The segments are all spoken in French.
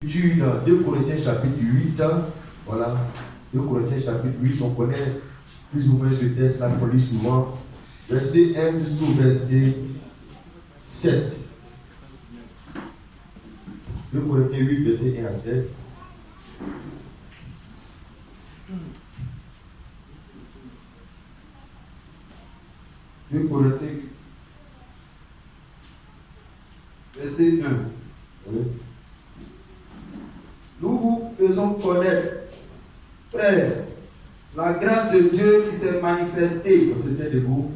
J'ai eu dans 2 Corinthiens chapitre 8, voilà, 2 Corinthiens chapitre 8, on connaît plus ou moins ce texte, là, on lit souvent, verset 1 jusqu'au verset 7. 2 Corinthiens 8, verset 1 à 7. Deux Corinthiens, verset 1. Oui. Nous vous faisons connaître, frères, la grâce de Dieu qui s'est manifestée. On se tient debout.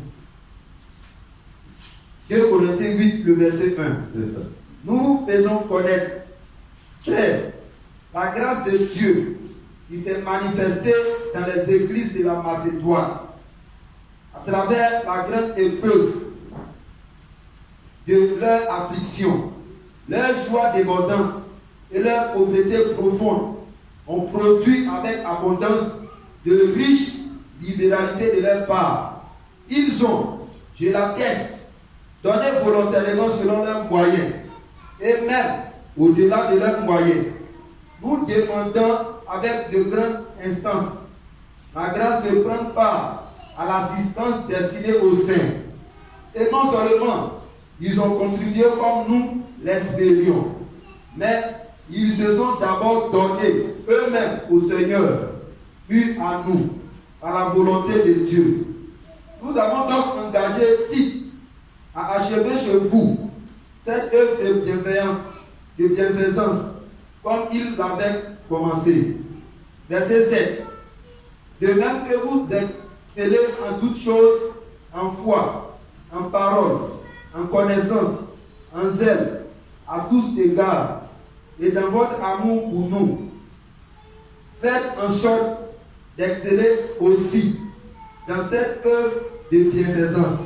2 Corinthiens 8, le verset 1. C'est ça. Nous vous faisons connaître, frères, la grâce de Dieu qui s'est manifestée dans les églises de la Macédoine, à travers la grande épreuve de leur affliction, leur joie débordante et leur pauvreté profonde ont produit avec abondance de riches libéralités de leur part. Ils ont, je l'atteste, donné volontairement selon leurs moyens, et même au-delà de leurs moyens. Nous demandons avec de grandes instances la grâce de prendre part à l'assistance destinée aux saints. Et non seulement ils ont contribué comme nous l'espérions, mais ils se sont d'abord donnés eux-mêmes au Seigneur, puis à nous, à la volonté de Dieu. Nous avons donc engagé Tite à achever chez vous cette œuvre de bienfaisance, comme il l'avait commencé. Verset 7. De même que vous êtes scellés en toutes choses, en foi, en parole, en connaissance, en zèle, à tous égards, et dans votre amour pour nous, faites en sorte d'exceller aussi dans cette œuvre de bienfaisance.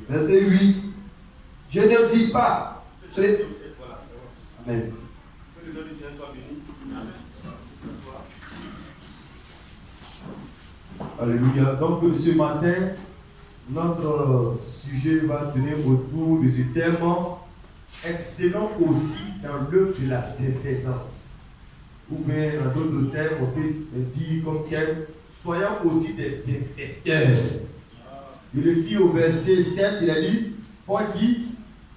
Verset 8. Je ne dis pas. Amen. Alléluia. Donc ce matin, notre sujet va tourner autour de ce thème, excellent aussi dans l'œuvre de la bienfaisance. Ou bien dans d'autres termes, on peut dire comme tel, soyons aussi des bienfaiteurs. Il le dit au verset 7, il a dit, Paul dit,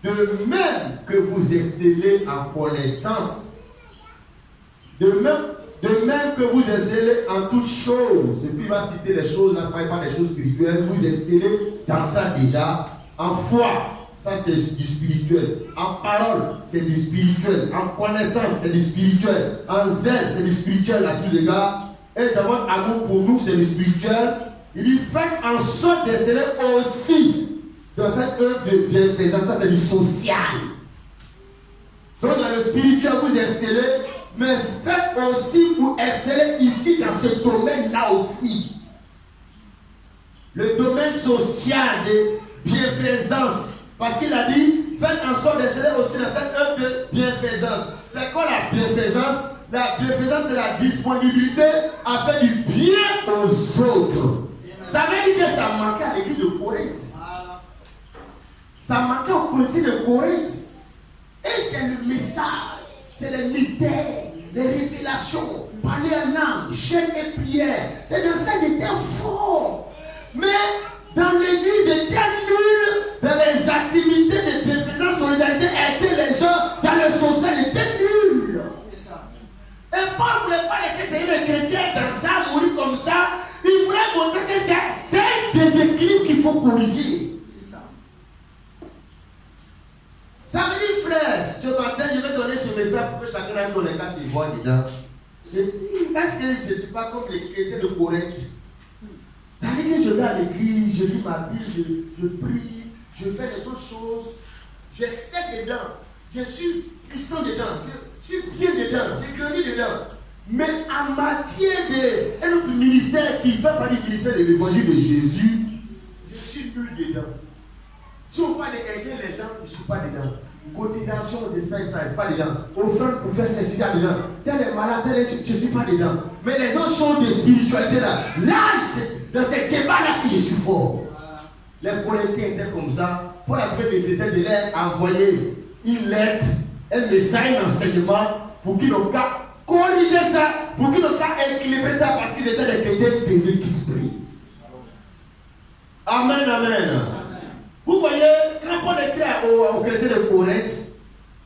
de même que vous excellez en connaissance, de même que vous excellez en toutes choses, et puis il va citer les choses, là, pas les choses spirituelles, vous excellez dans ça déjà, en foi, ça c'est du spirituel, en parole, c'est du spirituel, en connaissance, c'est du spirituel, en zèle, c'est du spirituel à tous les gars, et dans votre amour pour nous, c'est du spirituel. Il dit, faites en sorte d'exceller aussi dans cette œuvre de bienfaisance, ça c'est du social. Donc dans le spirituel, vous excellez, mais faites aussi pour exceller ici dans ce domaine-là aussi. Le domaine social de bienfaisance. Parce qu'il a dit, faites en sorte d'exceller aussi dans cette œuvre de bienfaisance. C'est quoi la bienfaisance? La bienfaisance, c'est la disponibilité à faire du bien aux autres. Ça veut dire que ça manquait à l'église de Corinthe. Ça manquait aux chrétiens de Corinthe. Et c'est le message, c'est le mystère, les révélations, parler en âme, jeûne et prière. C'est de ça qu'ils étaient forts. Mais dans l'église, ils étaient nuls dans les activités de bienfaisance, solidarité, aider les gens dans le social, ils étaient nuls. C'est ça. Et Paul ne voulait pas laisser ces chrétiens dans ça, mourir comme ça. Il voulait montrer que c'est un déséquilibre qu'il faut corriger. C'est ça. Ça veut dire, frère, ce matin, je vais donner ce message pour que chacun dans les cas s'y voit dedans. Est-ce que je ne suis pas comme les chrétiens de Corinthe? Ça veut dire que je vais à l'église, je lis ma Bible, je prie, je fais les autres choses, j'excelle dedans, je suis puissant dedans, je suis bien dedans, je grandis dedans. Mais en matière d'un autre ministère qui ne fait pas du ministère de l'évangile de Jésus, je suis nul dedans. Si on parle d'aider les gens, je ne suis pas dedans. Cotisation de faire ça, je ne suis pas dedans. Offrande pour faire ça, je ne suis pas dedans. Tel est malade, je ne suis pas dedans. Mais les autres choses de spiritualité là, dans ces débats-là que je suis fort. Les Corinthiens étaient comme ça. Pour la trouver nécessaire de leur envoyer une lettre, un message, un enseignement, pour qu'ils n'ont qu'à corriger ça, pour qu'ils n'ont qu'à équilibrer ça, parce qu'ils étaient des chrétiens déséquilibrés. Amen, amen. Vous voyez, quand Paul écrit aux chrétiens de Corinthe,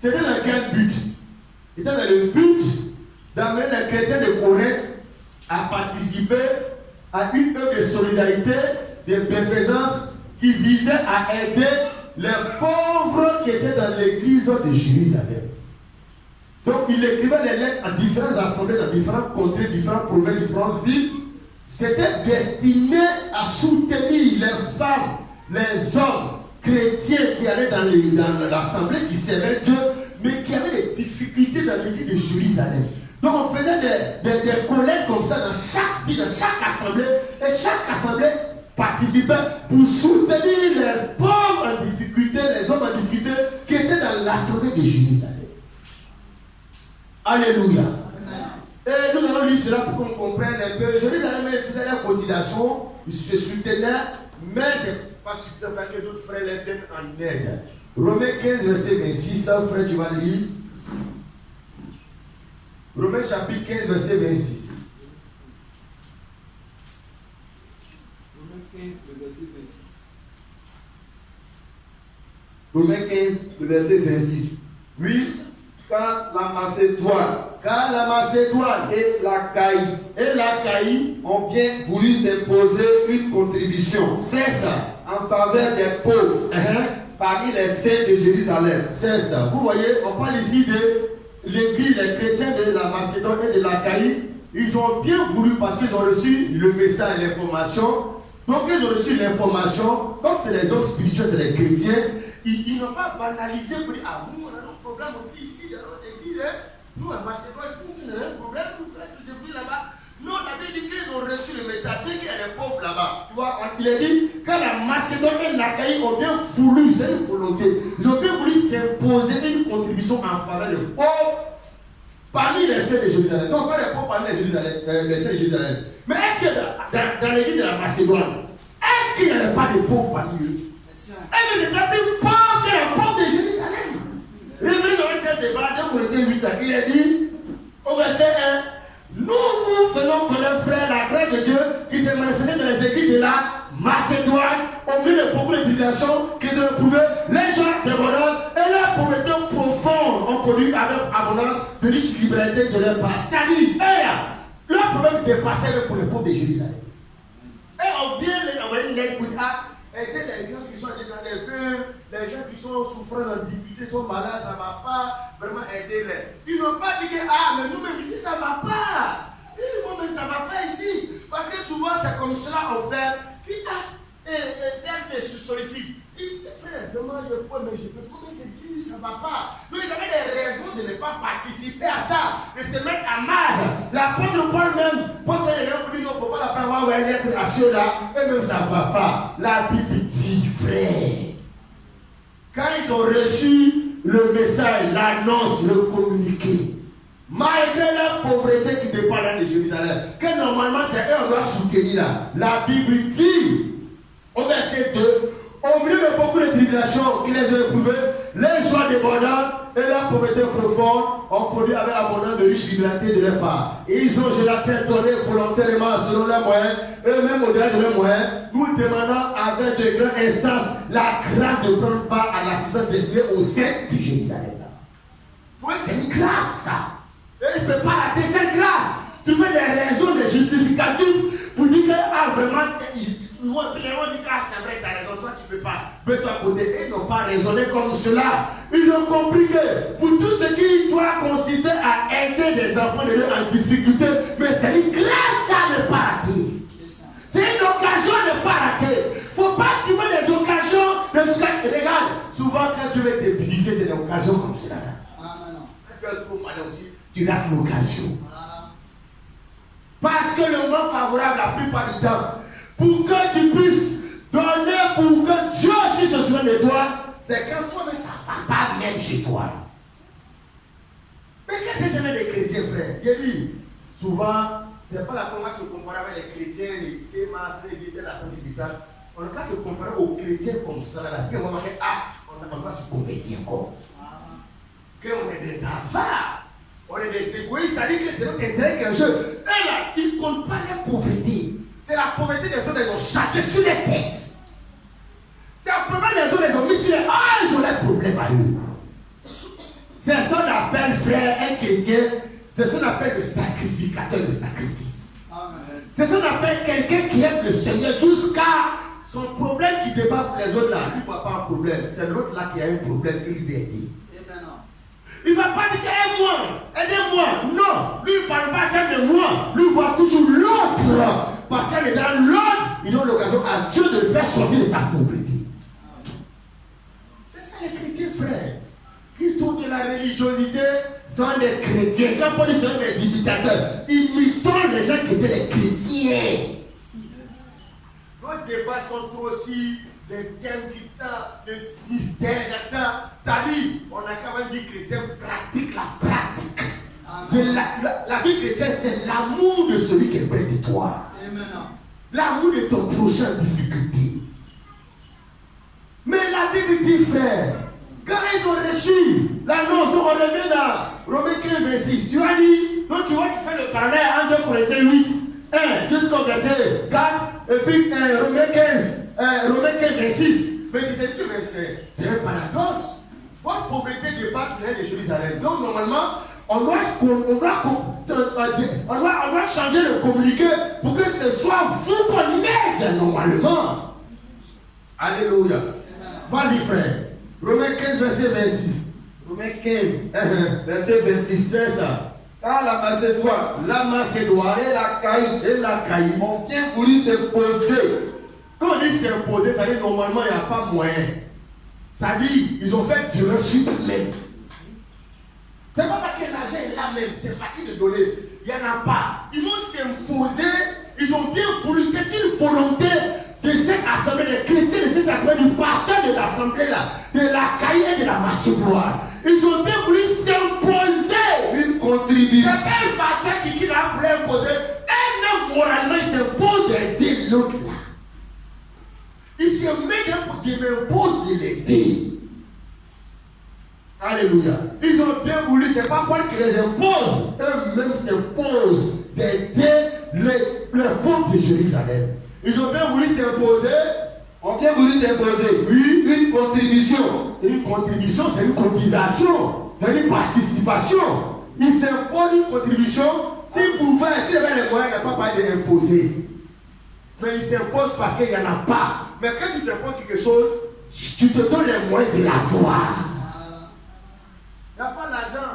c'était dans quel but? C'était dans le but d'amener les chrétiens de Corinthe à participer à une œuvre de solidarité, de bienfaisance qui visait à aider les pauvres qui étaient dans l'église de Jérusalem. Donc il écrivait les lettres à différentes assemblées, dans différentes contrées, différentes provinces, différentes villes. C'était destiné à soutenir les femmes, les hommes chrétiens qui allaient dans l'assemblée, qui servaient Dieu, mais qui avaient des difficultés dans l'église de Jérusalem. Donc on faisait des collectes comme ça dans chaque ville, dans chaque assemblée, et chaque assemblée participait pour soutenir les pauvres en difficulté, les hommes en difficulté qui étaient dans l'assemblée de Jérusalem. Alléluia. Et nous allons lire cela pour qu'on comprenne un peu. Jérusalem faisait la cotisation, ils se soutenaient, mais ce n'est pas suffisant que d'autres frères les viennent en aide. Romains 15, verset 26, ça frère, tu vas lire. Romains chapitre 15, verset 26. Romains 15, verset 26. Romains 15, verset 26. Oui, quand la Macédoine et l'Achaïe ont bien voulu s'imposer une contribution, C'est ça. en faveur des pauvres parmi les saints de Jérusalem. C'est ça. Vous voyez, on parle ici de l'église, les chrétiens de la Macédoine et de l'Achaïe. Ils ont bien voulu parce qu'ils ont reçu le message, l'information. Donc ils ont reçu l'information, comme c'est les hommes spirituels des chrétiens, ils n'ont pas banalisé pour dire, ah, nous on a un problème aussi ici dans notre église, nous à Macédoine, nous on a un problème, nous faisons tout début là-bas. Non, la Bible dit qu'ils ont reçu le message, dès qu'il y a des pauvres là-bas. Tu vois, il est dit, quand la Macédoine et l'Achaïe ont bien voulu, c'est une volonté, ils ont bien voulu s'imposer une contribution en faveur des pauvres parmi les saints de Jérusalem. Donc, pas les pauvres parmi les saints de Jérusalem. Mais est-ce que dans l'église de la Macédoine, est-ce qu'il n'y avait pas de pauvres parmi eux? Est-ce que c'était plus pauvre que les pauvres de Jérusalem? Revenez dans un tel débat, dans Corinthiens 8, il est dit, au verset 1, nous vous faisons connaître, frère, la grâce de Dieu qui s'est manifestée dans les églises de la Macédoine, au milieu de beaucoup de tribulations qui ont éprouvé les gens d'abondance et leur pauvreté profonde ont produit avec abondance de riches libertés de leur part. C'est-à-dire, leur problème dépassait même pour les pauvres de Jérusalem. Et on vient les envoyer une lettre pour dire, aider les gens qui sont allés dans les feux, les gens qui sont souffrants dans la difficulté, sont malades, ça ne va pas, vraiment aider-les. Ils n'ont pas dit que, mais nous-mêmes ici, ça ne va pas. Moi, mais ça ne va pas ici. Parce que souvent, c'est comme cela, on fait. Puis, tel que je sollicite. Il fait vraiment, je peux, mais je peux pas, mais c'est dur, ça ne va pas. Donc, ils avaient des raisons de ne pas participer à ça, de se mettre à marge. L'apôtre Paul même, pour dire, il ne faut pas la prendre à être à ceux-là, et même ça ne va pas. La Bible dit, frère, quand ils ont reçu le message, l'annonce, le communiqué, malgré la pauvreté qui dépend de Jérusalem, que normalement c'est eux on doit soutenir là. La Bible dit, au verset 2, au milieu de beaucoup de tribulations qui les ont éprouvées, les joies débordantes et la pauvreté profonde ont produit avec abondance de riches libertés de leur part. Et ils ont, je la terre, donné volontairement selon leurs moyens, eux-mêmes au-delà de leurs moyens. Nous demandons avec de grandes instances la grâce de prendre part à l'assistance destinée aux saints de Jérusalem. Oui, c'est une grâce ça. Et il ne peut pas rater cette grâce. Tu veux des raisons, des justificatifs pour dire que vraiment c'est. Les gens disent c'est vrai, tu as raison, toi tu ne peux pas. Mets-toi à côté. Et ils n'ont pas raisonné comme cela. Ils ont compris que pour tout ce qui doit consister à aider des enfants de Dieu en difficulté, mais c'est une grâce à ne pas rater. C'est une occasion de ne pas rater. Il ne faut pas trouver des occasions de se faire. Regarde, souvent quand tu veux te visiter, c'est des occasions comme cela. Quand tu vas trop mal aussi, tu rates l'occasion. Parce que le moment favorable, la plupart du temps, pour que tu puisses donner, pour que Dieu aussi se souvienne de toi, c'est quand toi-même ça ne va pas même chez toi. Mais qu'est-ce que j'aime des chrétiens, frère? J'ai dit, souvent, ce n'est pas la peine de se comparer avec les chrétiens, les CMAS, les leaders de la santé bizarre. On ne peut pas se comparer aux chrétiens comme ça. Puis on va dire, on va se convertir encore. Qu'on est des avares. On est des égoïstes, ça dit que c'est notre intérêt qu'un jeu. Et là, ils ne comptent pas la pauvreté. C'est la pauvreté des autres, ils ont chargé sur les têtes. C'est le problème des autres, ils ont mis sur les... Ah, ils ont les problèmes à eux. C'est ce qu'on appelle, frère, un chrétien, c'est ce qu'on appelle le sacrificateur de sacrifice. C'est ce qu'on appelle quelqu'un qui aime le Seigneur jusqu'à son problème qui débat pour les autres là. Lui ne voit pas un problème. C'est l'autre là qui a un problème qu'il lui aider. Il ne va pas dire aidez-moi. Non, lui il ne parle pas de moi. Lui il voit toujours l'autre. Parce qu'elle est dans l'autre, il donne l'occasion à Dieu de le faire sortir de sa pauvreté. C'est ça les chrétiens, frère. Qui trouvent de la religiosité sont des chrétiens. Quand on dit sont des imitateurs, imitons les gens qui étaient des chrétiens. Nos débats sont aussi des thèmes qui t'ont, des mystères. T'as dit, on a quand même dit chrétien pratique la pratique. La vie chrétienne, c'est l'amour de celui qui est près de toi. L'amour de ton prochain en difficulté. Mais la Bible dit, frère, quand ils ont reçu l'annonce, on revient dans Romains 15, 26. Tu as dit, donc tu vois, tu fais le parallèle en 2 Corinthiens 8, 1 jusqu'au verset 4, et puis Romains 15, 26. Mais c'est un paradoxe. Votre pauvreté dépasse les de Jérusalem. Donc normalement, on doit changer le communiqué pour que ce soit vous qu'on aide normalement. Alléluia. Vas-y frère. Romains 15, verset 26. Romains 15, verset 26. C'est ça. Car la Macédoine et la Caïe ont bien voulu s'imposer. Quand on dit s'imposer, ça dit normalement il n'y a pas moyen. Ça dit, ils ont fait du reçu eux-mêmes. C'est pas parce que l'argent est là même, c'est facile de donner. Il n'y en a pas. Ils vont s'imposer, ils ont bien voulu, c'est une volonté de cette assemblée, des chrétiens de cette assemblée, du pasteur de l'assemblée là, de la Caïe et de la Macédoine. Ils ont bien voulu s'imposer Une contribution. c'est un pasteur qui l'a voulu imposer, et même moralement il s'impose d'aider l'autre là. Il se met pour qu'il m'impose de l'aider. Alléluia. Ils ont bien voulu, c'est pas Paul qui les impose, eux-mêmes s'imposent d'aider les pauvres de Jérusalem. Ils ont bien voulu s'imposer. Ont bien voulu s'imposer. Oui. Une contribution. Une contribution, c'est une cotisation, c'est une participation. Ils s'imposent une contribution. S'ils pouvaient, s'ils avaient les moyens, il n'y a pas de l'imposer. Mais ils s'imposent parce qu'il n'y en a pas. Mais quand tu t'imposes quelque chose, tu te donnes les moyens de l'avoir. Il n'y a pas l'argent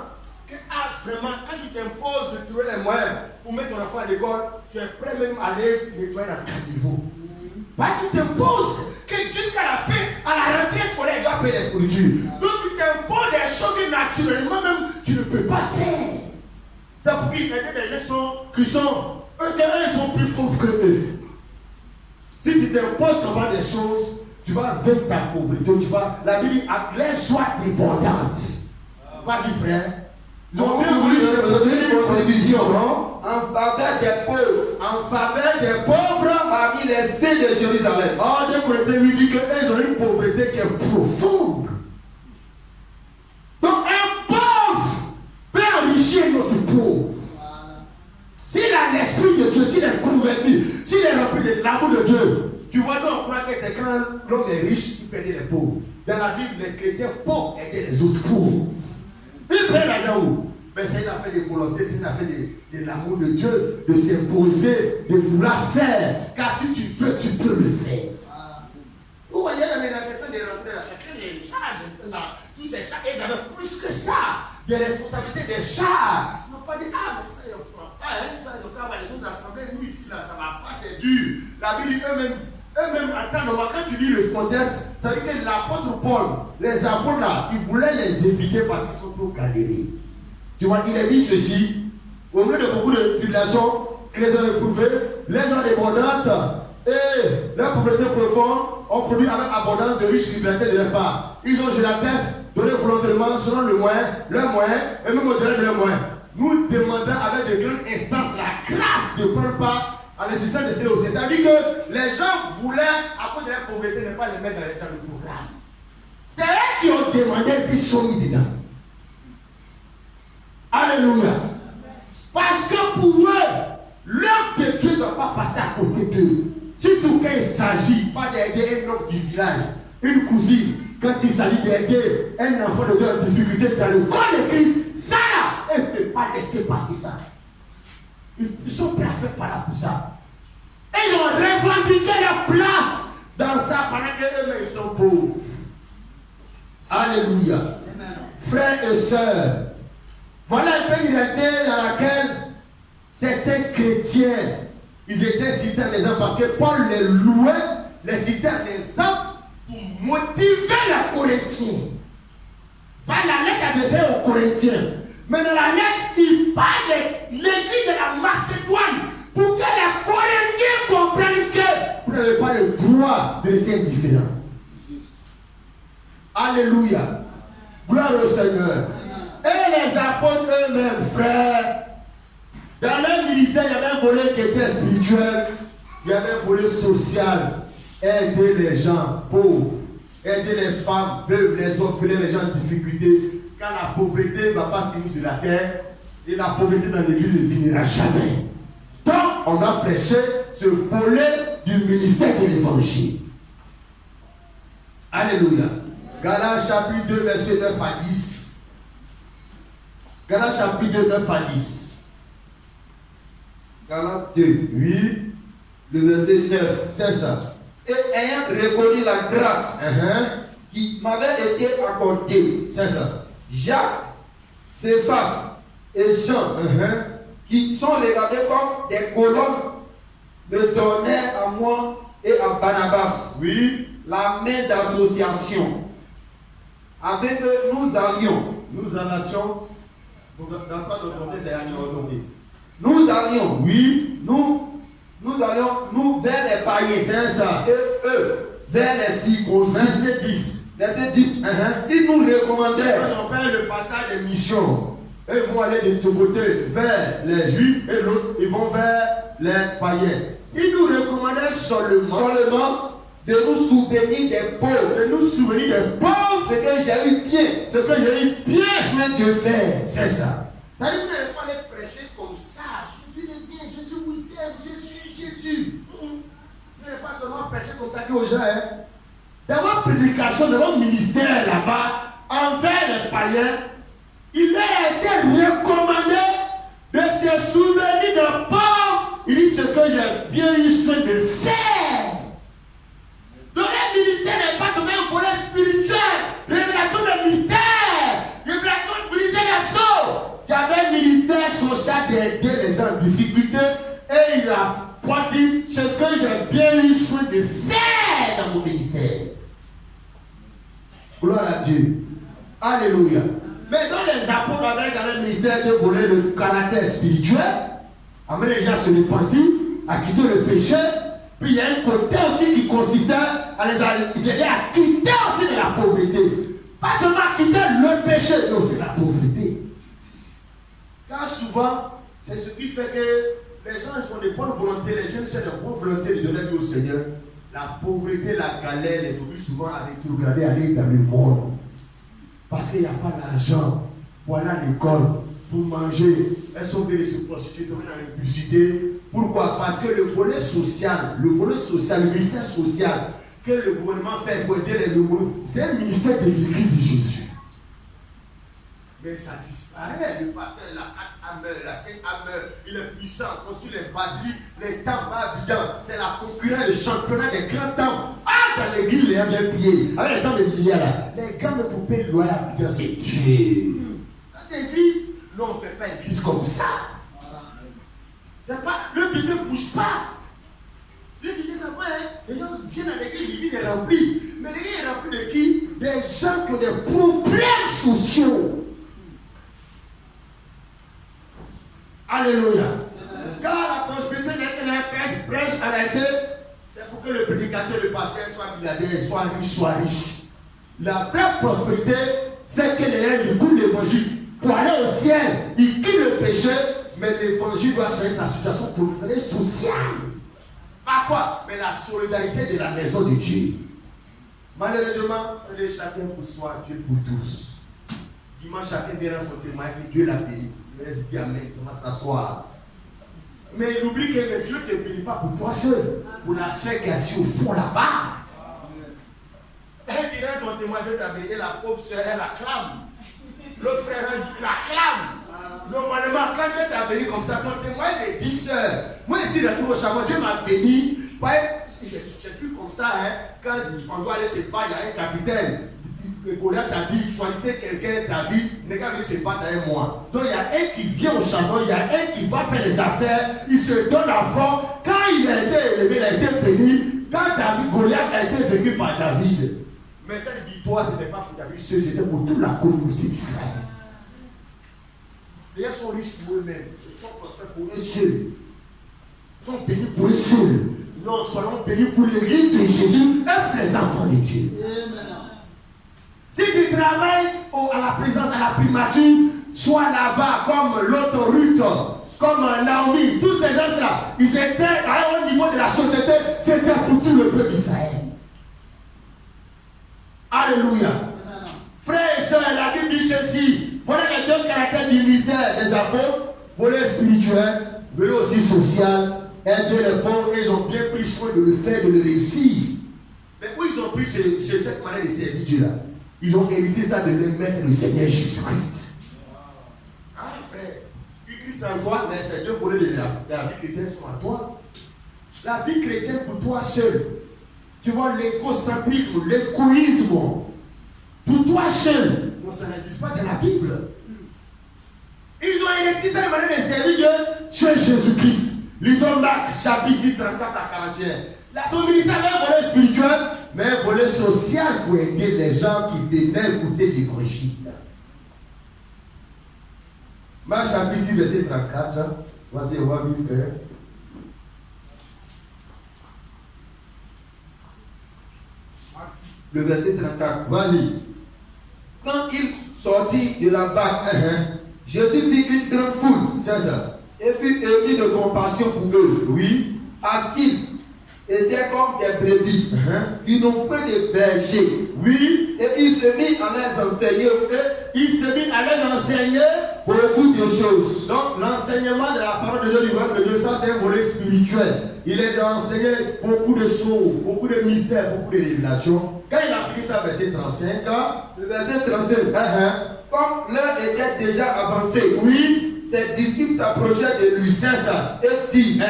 que vraiment, quand tu t'imposes de trouver les moyens pour mettre ton enfant à l'école, tu es prêt même à aller nettoyer dans ton niveau. Parce que tu t'imposes que jusqu'à la fin, à la rentrée scolaire, il doit payer les fournitures. Donc tu t'imposes des choses que naturellement même tu ne peux pas faire. C'est pour qu'il y ait des gens qui sont, ils sont plus pauvres que eux. Si tu t'imposes comme des choses, tu vas vaincre ta pauvreté. La Bible dit, les joies débordantes. Vas-y frère. Ils ont bien voulu se poser une contribution en faveur des pauvres. En faveur des pauvres Parmi les saints de Jérusalem. Or, 2 Corinthiens lui dit qu'ils ont une pauvreté qui est profonde. Donc un pauvre peut enrichir notre pauvre. S'il a l'esprit de Dieu, s'il est converti, s'il est rempli de l'amour de Dieu, tu vois donc, on croit que c'est quand l'homme est riche, il peut aider les pauvres. Dans la Bible, les chrétiens pauvres aider les autres pauvres. Ils prennent l'argent où? Mais c'est une affaire de volonté, c'est une affaire de l'amour de Dieu, de s'imposer, de vouloir faire. Car si tu veux, tu peux le faire. Vous voyez, mais dans certains des rentrées, chacun les charges. Tous ces charges, ils avaient plus que ça. Des responsabilités, des charges. Ils n'ont pas dit, ah, mais ça, il ne prend pas. Ça, il va les choses assemblées. Nous, ici, là, ça ne va pas, c'est dur. La Bible dit eux-mêmes, attends, quand tu lis le contexte, ça veut dire que l'apôtre Paul, les apôtres là, ils voulaient les éviter parce qu'ils sont trop galérés. Tu vois, il a dit ceci, au milieu de beaucoup de tribulations, qu'ils ont éprouvées, les gens débordantes et leur pauvreté profonde ont produit avec abondance de riches libertés de leur part. Ils ont, je l'atteste, donné volontairement selon le moyen, leur moyen, et même au-delà de leur moyen. Nous demandons avec de grandes instances la grâce de prendre part à l'assistance de ces aussi. Ça veut dire que les gens voulaient, à cause de leur pauvreté, ne pas les mettre dans le programme. C'est eux qui ont demandé et puis sont mis dedans. Alléluia. Parce que pour eux, l'œuvre de Dieu ne doit pas passer à côté d'eux. Surtout quand il s'agit pas d'aider un homme du village, une cousine, quand il s'agit d'aider un enfant de Dieu en difficulté dans le corps de Christ, ça là, elle ne peut pas laisser passer ça. Ils sont prêts à faire par là pour ça. Et ils ont revendiqué leur place dans ça pendant qu'eux-mêmes ils sont pauvres. Alléluia. Amen. Frères et sœurs, voilà un peu une réalité dans laquelle certains chrétiens, ils étaient cités en exemple parce que Paul les louait, les citait en exemple pour motiver les Corinthiens. Pas la lettre adressée aux Corinthiens, mais dans la lettre, il parle de l'église de la Macédoine pour que les Corinthiens comprennent que vous n'avez pas le droit de rester indifférent. Alléluia. Gloire au Seigneur. Et les apôtres eux-mêmes, frères, dans leur ministère, il y avait un volet qui était spirituel, il y avait un volet social. Aider les gens pauvres, aider les femmes, veuves, les orphelins, les gens en difficulté. Car la pauvreté ne va pas finir de la terre, et la pauvreté dans l'église ne finira jamais. Donc, on a prêché ce volet du ministère de l'évangile. Alléluia. Galates chapitre 2, verset 9 à 10. Galates chapitre 2, 9 à 10. Galates 2, oui, le verset 9, c'est ça. Et ayant reconnu la grâce qui m'avait été accordée, c'est ça. Jacques, Céphas et Jean, qui sont regardés comme des colonnes, me donnèrent à moi et à Barnabas, oui, la main d'association, avec eux nous allions. Nous en nations, dans quoi de compter, c'est allions aujourd'hui. Nous allions, oui, nous allions, nous vers les païens, c'est ça. Et eux, vers les circoncis. Verset 10. Verset 10. Ils nous recommandèrent. Ils ont fait le partage des missions. Ils vont aller de ce côté vers les juifs et l'autre, ils vont vers les païens. Ils nous recommandèrent seulement de nous souvenir des pauvres. De nous souvenir des pauvres. Ce que j'ai eu bien. Ce que j'ai eu bien de faire. C'est ça. Vous n'allez pas aller prêcher comme ça. Je suis le bien, je suis Moïse, je suis Jésus. Vous n'allez pas seulement prêcher comme ça aux gens. Dans votre prédication, dans votre ministère là-bas, envers les païens, il a été recommandé de se souvenir de Paul. Il dit ce que j'ai bien eu soin de faire. Donc le ministère n'est pas seulement un volet spirituel, révélation de mystère, révélation de briser les sceaux. Il y avait un ministère social d'aider les gens en difficulté et il a pas dit ce que j'ai bien eu soin de faire dans mon ministère. Gloire à Dieu. Alléluia. Mais dans les apôtres avaient dans le ministère de voler le caractère spirituel, amener les gens à se repentir, à quitter le péché. Puis il y a un côté aussi qui consistait à les aider à quitter aussi de la pauvreté. Pas seulement à quitter le péché, mais aussi la pauvreté. Car souvent, c'est ce qui fait que les gens sont de bonne volonté, les jeunes sont de bonne volonté de donner vie au Seigneur. La pauvreté, la galère les oblige souvent à rétrograder, aller dans le monde. Parce qu'il n'y a pas d'argent pour aller à l'école, pour manger. Elles sont obligées de se prostituer, de venir dans l'impudicité. Pourquoi? Parce que le volet social, le ministère social que le gouvernement fait pour aider les nouveaux, c'est un ministère de l'Église de Jésus. Mais ça disparaît. Le pasteur, la 4 Hammer, la 5 Hammer, il est puissant, construit les basiliques, les temples à Abidjan. C'est la concurrence, le championnat des grands temples. Ah, dans l'église, les gens viennent piller. Avec les temps de milliards là, les grandes poupées loyales à Abidjan, c'est Dieu. Dans cette église, non, on ne fait pas une église comme ça. C'est pas, le Dieu ne bouge pas. Le Dieu, ça va, les gens viennent à l'église, l'église est remplie. Mais l'église est remplie de qui? Des gens qui ont des problèmes sociaux. Alléluia. Car la prospérité n'est prêche en réalité, c'est pour que le prédicateur, le pasteur soit milliardaire, soit riche. La vraie prospérité, c'est que les gens écoutent l'évangile. Pour aller au ciel, ils quittent le péché, mais l'évangile doit changer sa situation professionnelle et sociale. Pas quoi? Mais la solidarité de la maison de Dieu. Malheureusement, c'est chacun pour soi, Dieu pour tous. Dimanche, chacun verra son témoin que Dieu l'a béni. laisse dire amen, ça va s'asseoir. Mais il oublie que mais Dieu ne te bénit pas pour toi seul, pour la soeur qui est assise au fond là-bas. Elle dirait ton témoin, Dieu t'a béni, la pauvre soeur, elle acclame. Le frère, il acclame. Normalement, quand Dieu t'a béni comme ça, ton témoin, il dit soeur. Moi, ici, je trouve au chameau, Dieu m'a béni. C'est tout comme ça, hein. Quand on doit aller se battre, il y a un capitaine. Goliath t'a dit, choisissez quelqu'un de ta vie, ne qu'à venir se battre avec moi. Donc il y a un qui vient au charbon, il y a un qui va faire les affaires, il se donne à fond. Quand il a été élevé, il a été béni. Quand David, Goliath a été vécu par David. Mais cette victoire, ce n'était pas pour David seul, c'était pour toute la communauté d'Israël. Les gens sont riches pour eux-mêmes, ils sont prospères pour eux seuls. Ils sont bénis pour eux seuls. Nous soyons bénis pour l'église de Jésus et pour les enfants de Dieu. Si tu travailles à la présence, à la primature, sois là-bas comme l'autre Ruth, comme Naomi, tous ces gens-là, ils étaient à un haut niveau de la société, c'était pour tout le peuple d'Israël. Alléluia. Frères et sœurs, la Bible dit ceci. Voilà les deux caractères du ministère des apôtres, volet spirituel, volet aussi social, aider les pauvres, et ils ont bien pris soin de le faire, de le réussir. Mais où ils ont pris cette manière de servir Dieu là? Ils ont hérité ça de leur maître, le Seigneur Jésus-Christ. Ah frère, Christ en toi, mais c'est Dieu volé de la vie chrétienne sont à toi. La vie chrétienne pour toi seul. Tu vois l'égocentrisme, l'égoïsme. Pour toi seul. Non, ça n'existe pas dans la Bible. Ils ont hérité cette manière de servir Dieu chez Jésus-Christ. Lisons Marc, chapitre 6, 34 à 41. Son ministère avait un volet spirituel, mais un volet social pour aider les gens qui venaient écouter l'évangile. Marc chapitre 6, verset 34. Vas-y, on va vite faire. Le verset 34. Vas-y. Quand il sortit de la barque, Jésus vit une grande foule. C'est ça. Et fut ému de compassion pour eux. Oui. Parce qu'ils étaient comme des brebis, qui n'ont pas de berger. Oui. Et il se mit à les enseigner. Beaucoup de choses. Donc l'enseignement de la parole de Dieu, du royaume de Dieu, ça c'est un volet spirituel. Il les a enseigné beaucoup de choses, beaucoup de mystères, beaucoup de révélations. Quand il a fini ça, verset 35, le verset 35, comme l'heure était déjà avancée, oui, ses disciples s'approchaient de lui, c'est ça, et dit,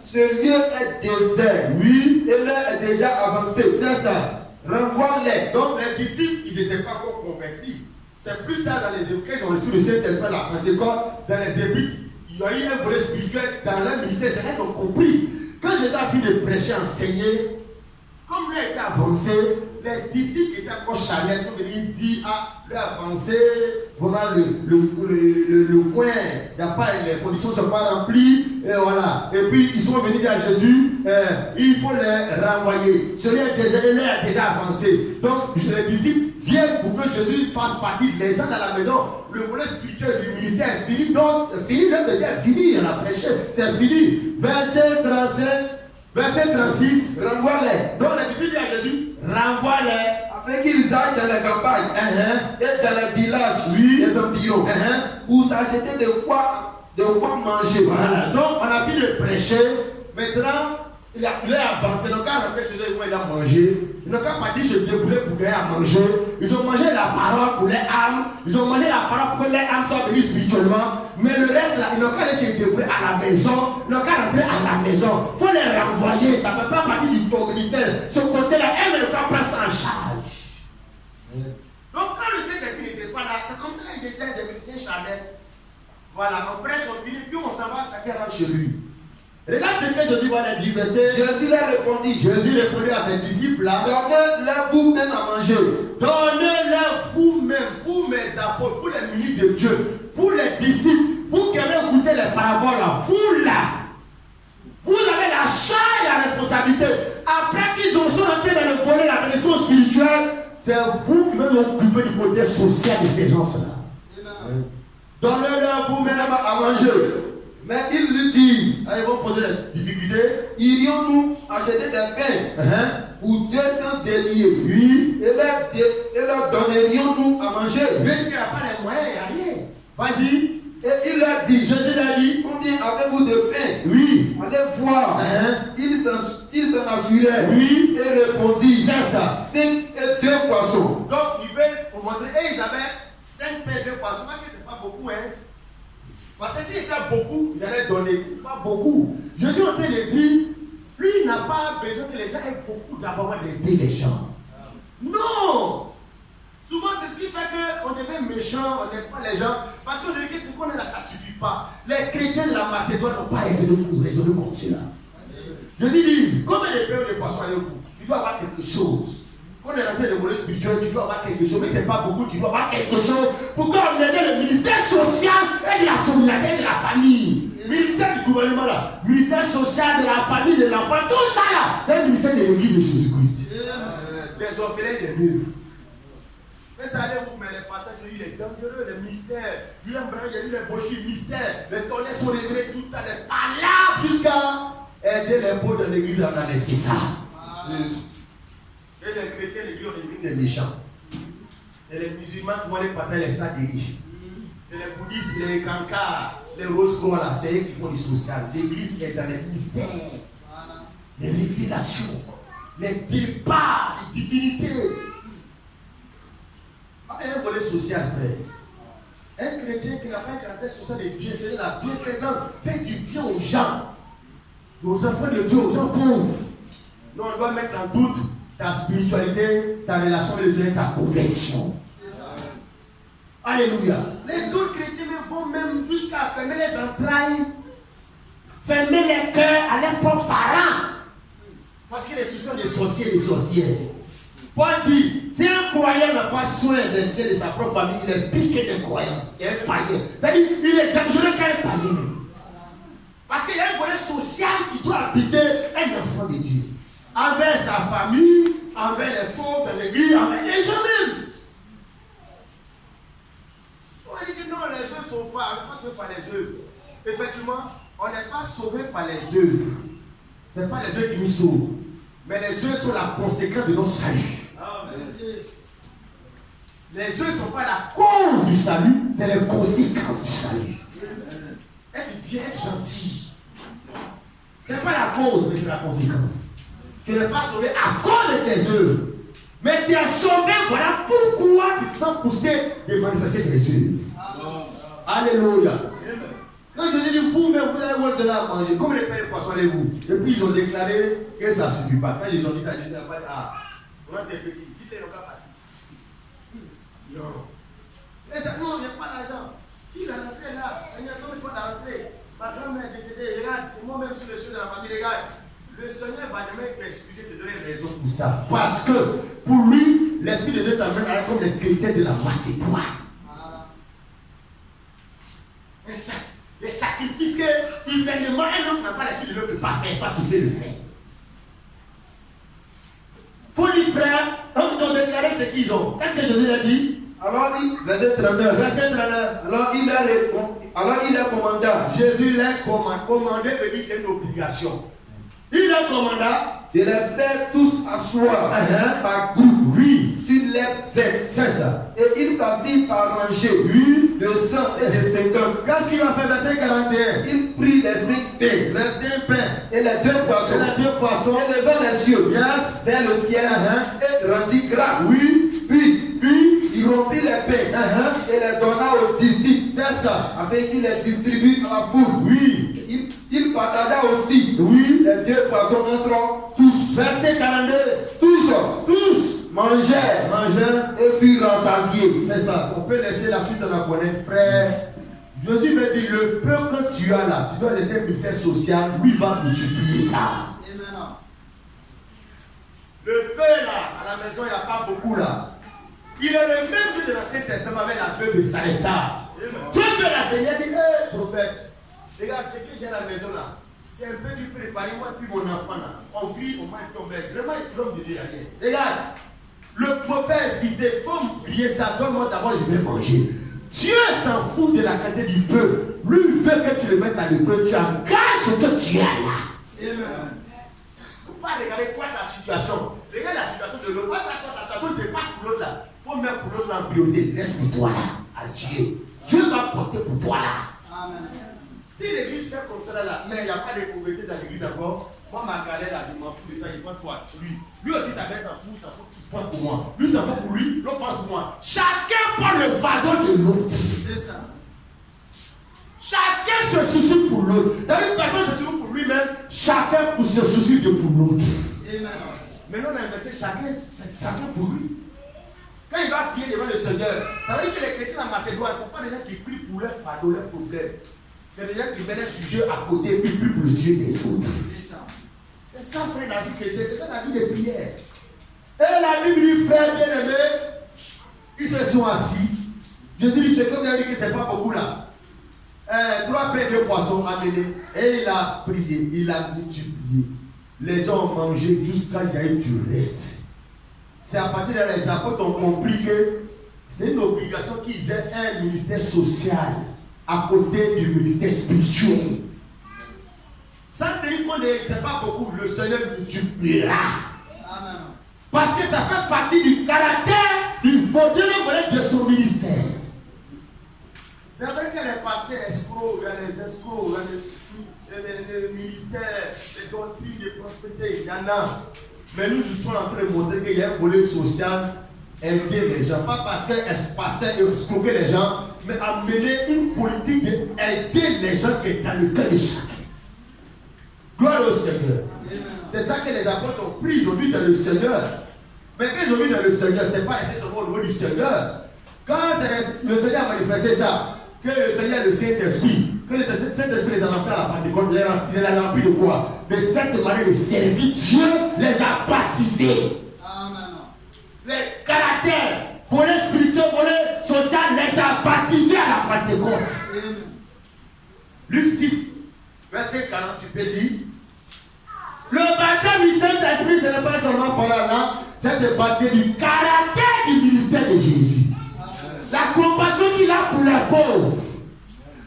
ce lieu est désert, oui, et l'heure est déjà avancée, c'est ça. Renvoie-les. Donc les disciples, ils n'étaient pas encore convertis. C'est plus tard dans les Écritures, ils ont reçu le Saint-Esprit, la Pentecôte, dans les Écrits, il y a eu un volet spirituel dans leur ministère, c'est là qu'ils ont compris. Quand Jésus a fini de prêcher, enseigner, comme l'heure était avancée, les disciples qui étaient encore charnels sont venus dire, ah, l'heure avancée, voilà le coin, il n'y a pas, les conditions ne sont pas remplies, et voilà. Et puis ils sont venus dire à Jésus, il faut les renvoyer. L'heure est déjà avancée. Donc les disciples viennent pour que Jésus fasse partie des gens dans la maison. Le volet spirituel du ministère est fini, donc c'est fini, l'heure de Dieu est fini, on a prêché, c'est fini. Verset 35. Verset 36, renvoie-les. Donc les disciples disent à Jésus, renvoie-les. Afin qu'ils aillent dans les campagnes et dans les villages, oui, les environs, pour s'acheter de quoi manger. Voilà. Donc on a fini de prêcher. Maintenant, il a avancé. Donc quand on a fait chez eux, il a mangé. Ils n'ont qu'à partir se débrouiller pour gagner à manger. Ils ont mangé la parole pour les âmes. Ils ont mangé la parole pour que les âmes soient bénies spirituellement. Mais le reste là, ils n'ont qu'à aller se débrouiller à la maison. Ils n'ont qu'à rentrer à la maison. Il faut les renvoyer. Ça ne fait pas partie du ton ministère. Ce côté-là, elles ne peuvent pas prendre ça en charge. Donc quand le Saint-Esprit n'était pas là, c'est comme ça qu'ils étaient des chrétiens charnels. Voilà, on prêche, on finit, puis on s'en va, chacun rentre chez lui. Regarde ce que Jésus va leur dire, verset. Jésus leur répondit. Jésus répondit à ses disciples là. Donnez-leur vous-même à manger. Donnez-leur vous-même, vous mes apôtres, vous les ministres de Dieu, vous les disciples, vous qui avez écouté les paraboles là, vous là. Vous avez la charge et la responsabilité. Après qu'ils ont sont entrés dans le volet la bénédiction spirituelle, c'est vous qui devez vous occuper du côté social de ces gens-là. Donnez-leur vous-même à manger. Mais il lui dit, ils vont poser des difficultés. Irions-nous acheter des pains pour 200 deniers, oui, et leur donnerions-nous à manger? Mais il n'y a pas les moyens, il n'y a rien. Vas-y. Et il leur dit, Jésus leur dit, combien avez-vous de pain? oui. Allez voir. Il s'en assurait. Oui. Et répondit, C'est ça. 5 et 2 poissons. Donc, il veut vous montrer, et ils avaient 5 pains, 2 poissons. Mais c'est pas beaucoup, hein. Parce que s'il était beaucoup, j'allais donner. Pas beaucoup. Jésus en train de dire, lui, il n'a pas besoin que les gens aient beaucoup d'abord d'aider les gens. Non! Souvent, c'est ce qui fait qu'on devient méchant, on n'aide pas les gens. Parce qu'aujourd'hui, ce qu'on est là, ça ne suffit pas. Les chrétiens de la Macédoine n'ont pas raisonné comme cela. Je dis, Combien de pains ou de poissons avez-vous? tu dois avoir quelque chose. Quand on est rentré de volet spirituel, tu dois avoir quelque chose, mais ce n'est pas beaucoup, tu dois avoir quelque chose pour organiser le ministère social et de la solidarité de la famille. Ministère du gouvernement là, ministère social de la famille, de l'enfant, tout ça là, c'est le ministère de l'église de Jésus-Christ. Les orphelins des veuves. Mais ça allait vous, mais les pasteurs, c'est lui, les dangereux, les mystères. Lui, en branche, il y a eu les brochures mystères. Les tonnerres sont révélés tout à l'heure. Par là, jusqu'à aider les pauvres de l'église à en laisser ça. Et les chrétiens, l'église, on est des méchants. C'est les musulmans qui vont les partager les sacs des riches. C'est les bouddhistes, les cancars, les rose-croix là, c'est eux qui font du social. L'église est dans les mystères, les révélations, les débats, les divinités. Un volet social, frère. Un chrétien qui n'a pas un caractère social de bienfaisance, la bienfaisance fait du bien aux gens, aux enfants de Dieu, aux gens pauvres. Non, on doit mettre en doute ta spiritualité, ta relation avec les autres, ta conversion. Alléluia. Les autres chrétiens vont même jusqu'à fermer les entrailles, fermer les cœurs à leurs propres parents. Parce que les soucis des sorciers et des sorcières. Paul dit, si un croyant n'a pas soin des siens de sa propre famille, il est pire que des croyants. C'est un païen. C'est-à-dire, il est dangereux qu'un païen. Parce qu'il y a un volet social qui doit habiter un enfant de Dieu. Envers sa famille, envers les pauvres de l'église, envers les gens même. On dit que non, les œuvres ne sont pas sauvés par les œuvres. Effectivement, on n'est pas sauvé par les œuvres. Ce n'est pas les œuvres qui nous sauvent. Mais les œuvres sont la conséquence de notre salut. Les œuvres ne sont pas la cause du salut, c'est les conséquences du salut. Être bien, être gentil. Ce n'est pas la cause, mais c'est la conséquence. Tu n'es pas sauvé à cause de tes œuvres. Mais tu es sauvé, voilà pourquoi tu te sens poussé de manifester tes œuvres. Alléluia. Quand je dis vous, mais vous allez voir de là à manger, comme les pains et poissons, allez-vous. Et puis ils ont déclaré que ça ne suffit pas. Quand ils ont dit ça, je dis ah, moi c'est petit, dites-les le cas parti. Non. Et ça, non, il n'y a pas d'argent. Il a rentré là, Seigneur, comme il faut la rentrer. Ma grand-mère est décédée, regarde, c'est moi-même sur le ciel de la famille, regarde. Le Seigneur va jamais t'excuser, te donner raison pour ça. Parce que pour lui, l'Esprit de Dieu t'amène à être comme les chrétiens de la Macédoine. Et ça, les sacrifices que humainement un homme n'a pas l'Esprit de Dieu ne peut pas faire, toi tu peux le faire. Pour les frères, comme ils ont déclaré ce qu'ils ont, qu'est-ce que Jésus a dit? Alors, verset 39. Verset 39. Alors il a commandé. Jésus l'a commandé de dire c'est une obligation. Il a commandé de les faire tous asseoir par groupe, oui, sur les bêtes. C'est ça. Et il s'assit par rangée, Oui. de 100 et de 50. Qu'est-ce qu'il va faire verset 41? Il prit les 5 pains, Les 5 pains et les 2 poissons, et les 2 poissons, et levant les yeux yes, vers le ciel, et rendit grâce. oui, Puis il rompit les pains et les donna aux disciples, c'est ça, afin qu'ils les distribuent à la foule. oui, Il partagea aussi oui, les 2 poissons entre tous. verset 42, Tous mangèrent et furent rassasiés. c'est ça, on peut laisser la suite de la connaître, frère. Jésus veut dire, le peu que tu as là, tu dois laisser un ministère social, lui va multiplier ça. Le peu là, à la maison, il n'y a pas beaucoup là. Il est le même Dieu de l'Ancien Testament avec la veuve de Sarepta. Dieu de la dernière dit, hé prophète, regarde ce que j'ai à la maison là. C'est un peu du préparé, moi et puis mon enfant là. On prie, on mange, on met. Vraiment, l'homme de Dieu, rien. Regarde, le prophète cité, comme prier ça, donne-moi d'abord, je vais manger. Dieu s'en fout de la qualité du peu. Lui, il veut que tu le mettes dans le peu, tu engages ce que tu as là. Amen. Il ne faut pas regarder quoi ta situation. Regarde la situation de l'autre. Ta situation dépasse pour l'autre là. Il faut mettre pour l'autre en priorité. Laisse pour toi là, à Dieu. Dieu va porter pour toi là. Si l'église fait comme ça là, mais il n'y a pas de pauvreté dans l'église encore, moi ma galère là, je m'en fous de ça, il prend toi. Lui aussi sa galère s'en fout, il prend pour moi. Lui s'en fout pour lui, l'autre prend pour moi. Chacun prend le fardeau de l'autre. C'est ça. Chacun se soucie pour l'autre. Une personne se soucie pour lui-même, chacun se soucie pour l'autre. Maintenant on a inversé chacun pour lui. Quand il va prier devant le Seigneur, ça veut dire que les chrétiens en Macédoine, ce ne sont pas des gens qui prient pour leurs fardeaux, leurs problèmes. C'est des gens qui mettent les sujets à côté et puis prient pour le sujet des autres. C'est ça, frère, la vie chrétienne, c'est ça la vie de prière. Et la Bible dit, frère bien-aimé, ils se sont assis. Je dis, ce que vous avez dit que ce n'est pas beaucoup là. 3 pains de poissons amenés. Et il a prié, il a multiplié. Les gens ont mangé jusqu'à ce qu'il y ait du reste. C'est à partir de là les apôtres ont compris que c'est une obligation qu'ils aient un ministère social à côté du ministère spirituel. Ça te dit qu'on ne pas beaucoup, le Seigneur multipliera. Parce que ça fait partie du caractère du volet de son ministère. C'est vrai que les pasteurs escrocs, il y a les escrocs, il y a les ministères, les doctrines de prospérité, il y en a. Mais nous sommes en train de montrer qu'il y a un volet social, aider les gens. Pas parce que pasteur escroquer les gens, mais amener une politique d'aider les gens qui est dans le cœur de chacun. Gloire au Seigneur. C'est ça que les apôtres ont pris aujourd'hui dans le Seigneur. Mais quand ils ont mis dans le Seigneur, ce n'est pas resté seulement au niveau du Seigneur. Quand le Seigneur a manifesté ça, que le Seigneur est le Saint-Esprit, que le Saint-Esprit les a remplis à la Pentecôte, les a remplis de quoi? De cette manière de servir Dieu, les a baptisés. Les caractères, volet spirituel, volet social, les a baptisés à la Pentecôte. Luc 6, verset 40, tu peux lire. Le baptême du Saint-Esprit, ce n'est pas seulement par là, c'est le baptême du caractère du ministère de Jésus. La compassion qu'il a pour les pauvres.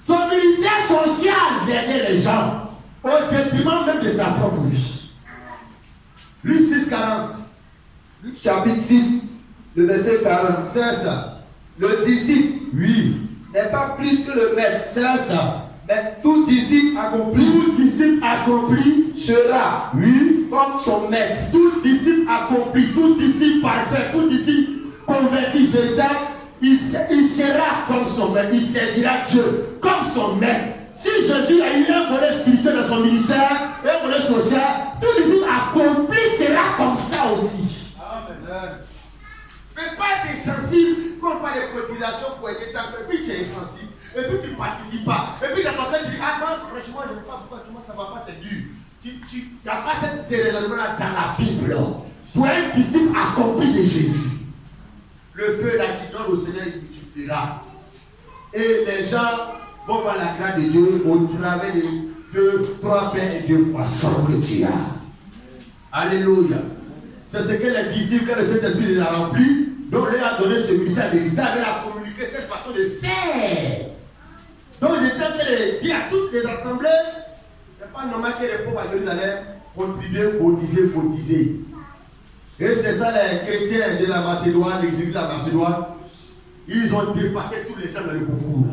Son ministère social derrière les gens, au détriment même de sa propre vie. Luc 6, 40. Luc chapitre 6, le verset 40. C'est ça. Le disciple, Oui. n'est pas plus que le maître. C'est ça. Mais tout disciple accompli Tout disciple accompli sera oui, comme son maître. tout disciple accompli, tout disciple parfait, tout disciple converti, véritable, il sera comme son maître, il servira Dieu comme son maître. Si Jésus a eu un volet spirituel dans son ministère, un volet social, tout disciple accompli sera comme ça aussi. Amen. Ne pas être insensible quand on parle de cotisation pour aider ta et puis tu es insensible, et puis tu ne participes pas, et puis quand tu dis, ah non, franchement, je ne sais pas pourquoi, ça ne va pas, c'est dur. Tu n'as pas ces raisonnements-là dans la Bible. Pour un disciple accompli de Jésus, le peu là qui donne au Seigneur, il multipliera. Et les gens vont voir la grâce de Dieu au travers de 3 pains et 2 poissons que tu as. Alléluia. C'est ce que les disciples, quand le Saint-Esprit les a remplis, donc il a donné ce ministère de l'État, il a communiqué cette façon de faire. Donc j'étais en train de dire à toutes les assemblées, ce n'est pas normal que les pauvres à Jérusalem contribuent, cotiser. Et c'est ça les chrétiens de la Macédoine, l'exil de la Macédoine, ils ont dépassé tous les gens dans le concours.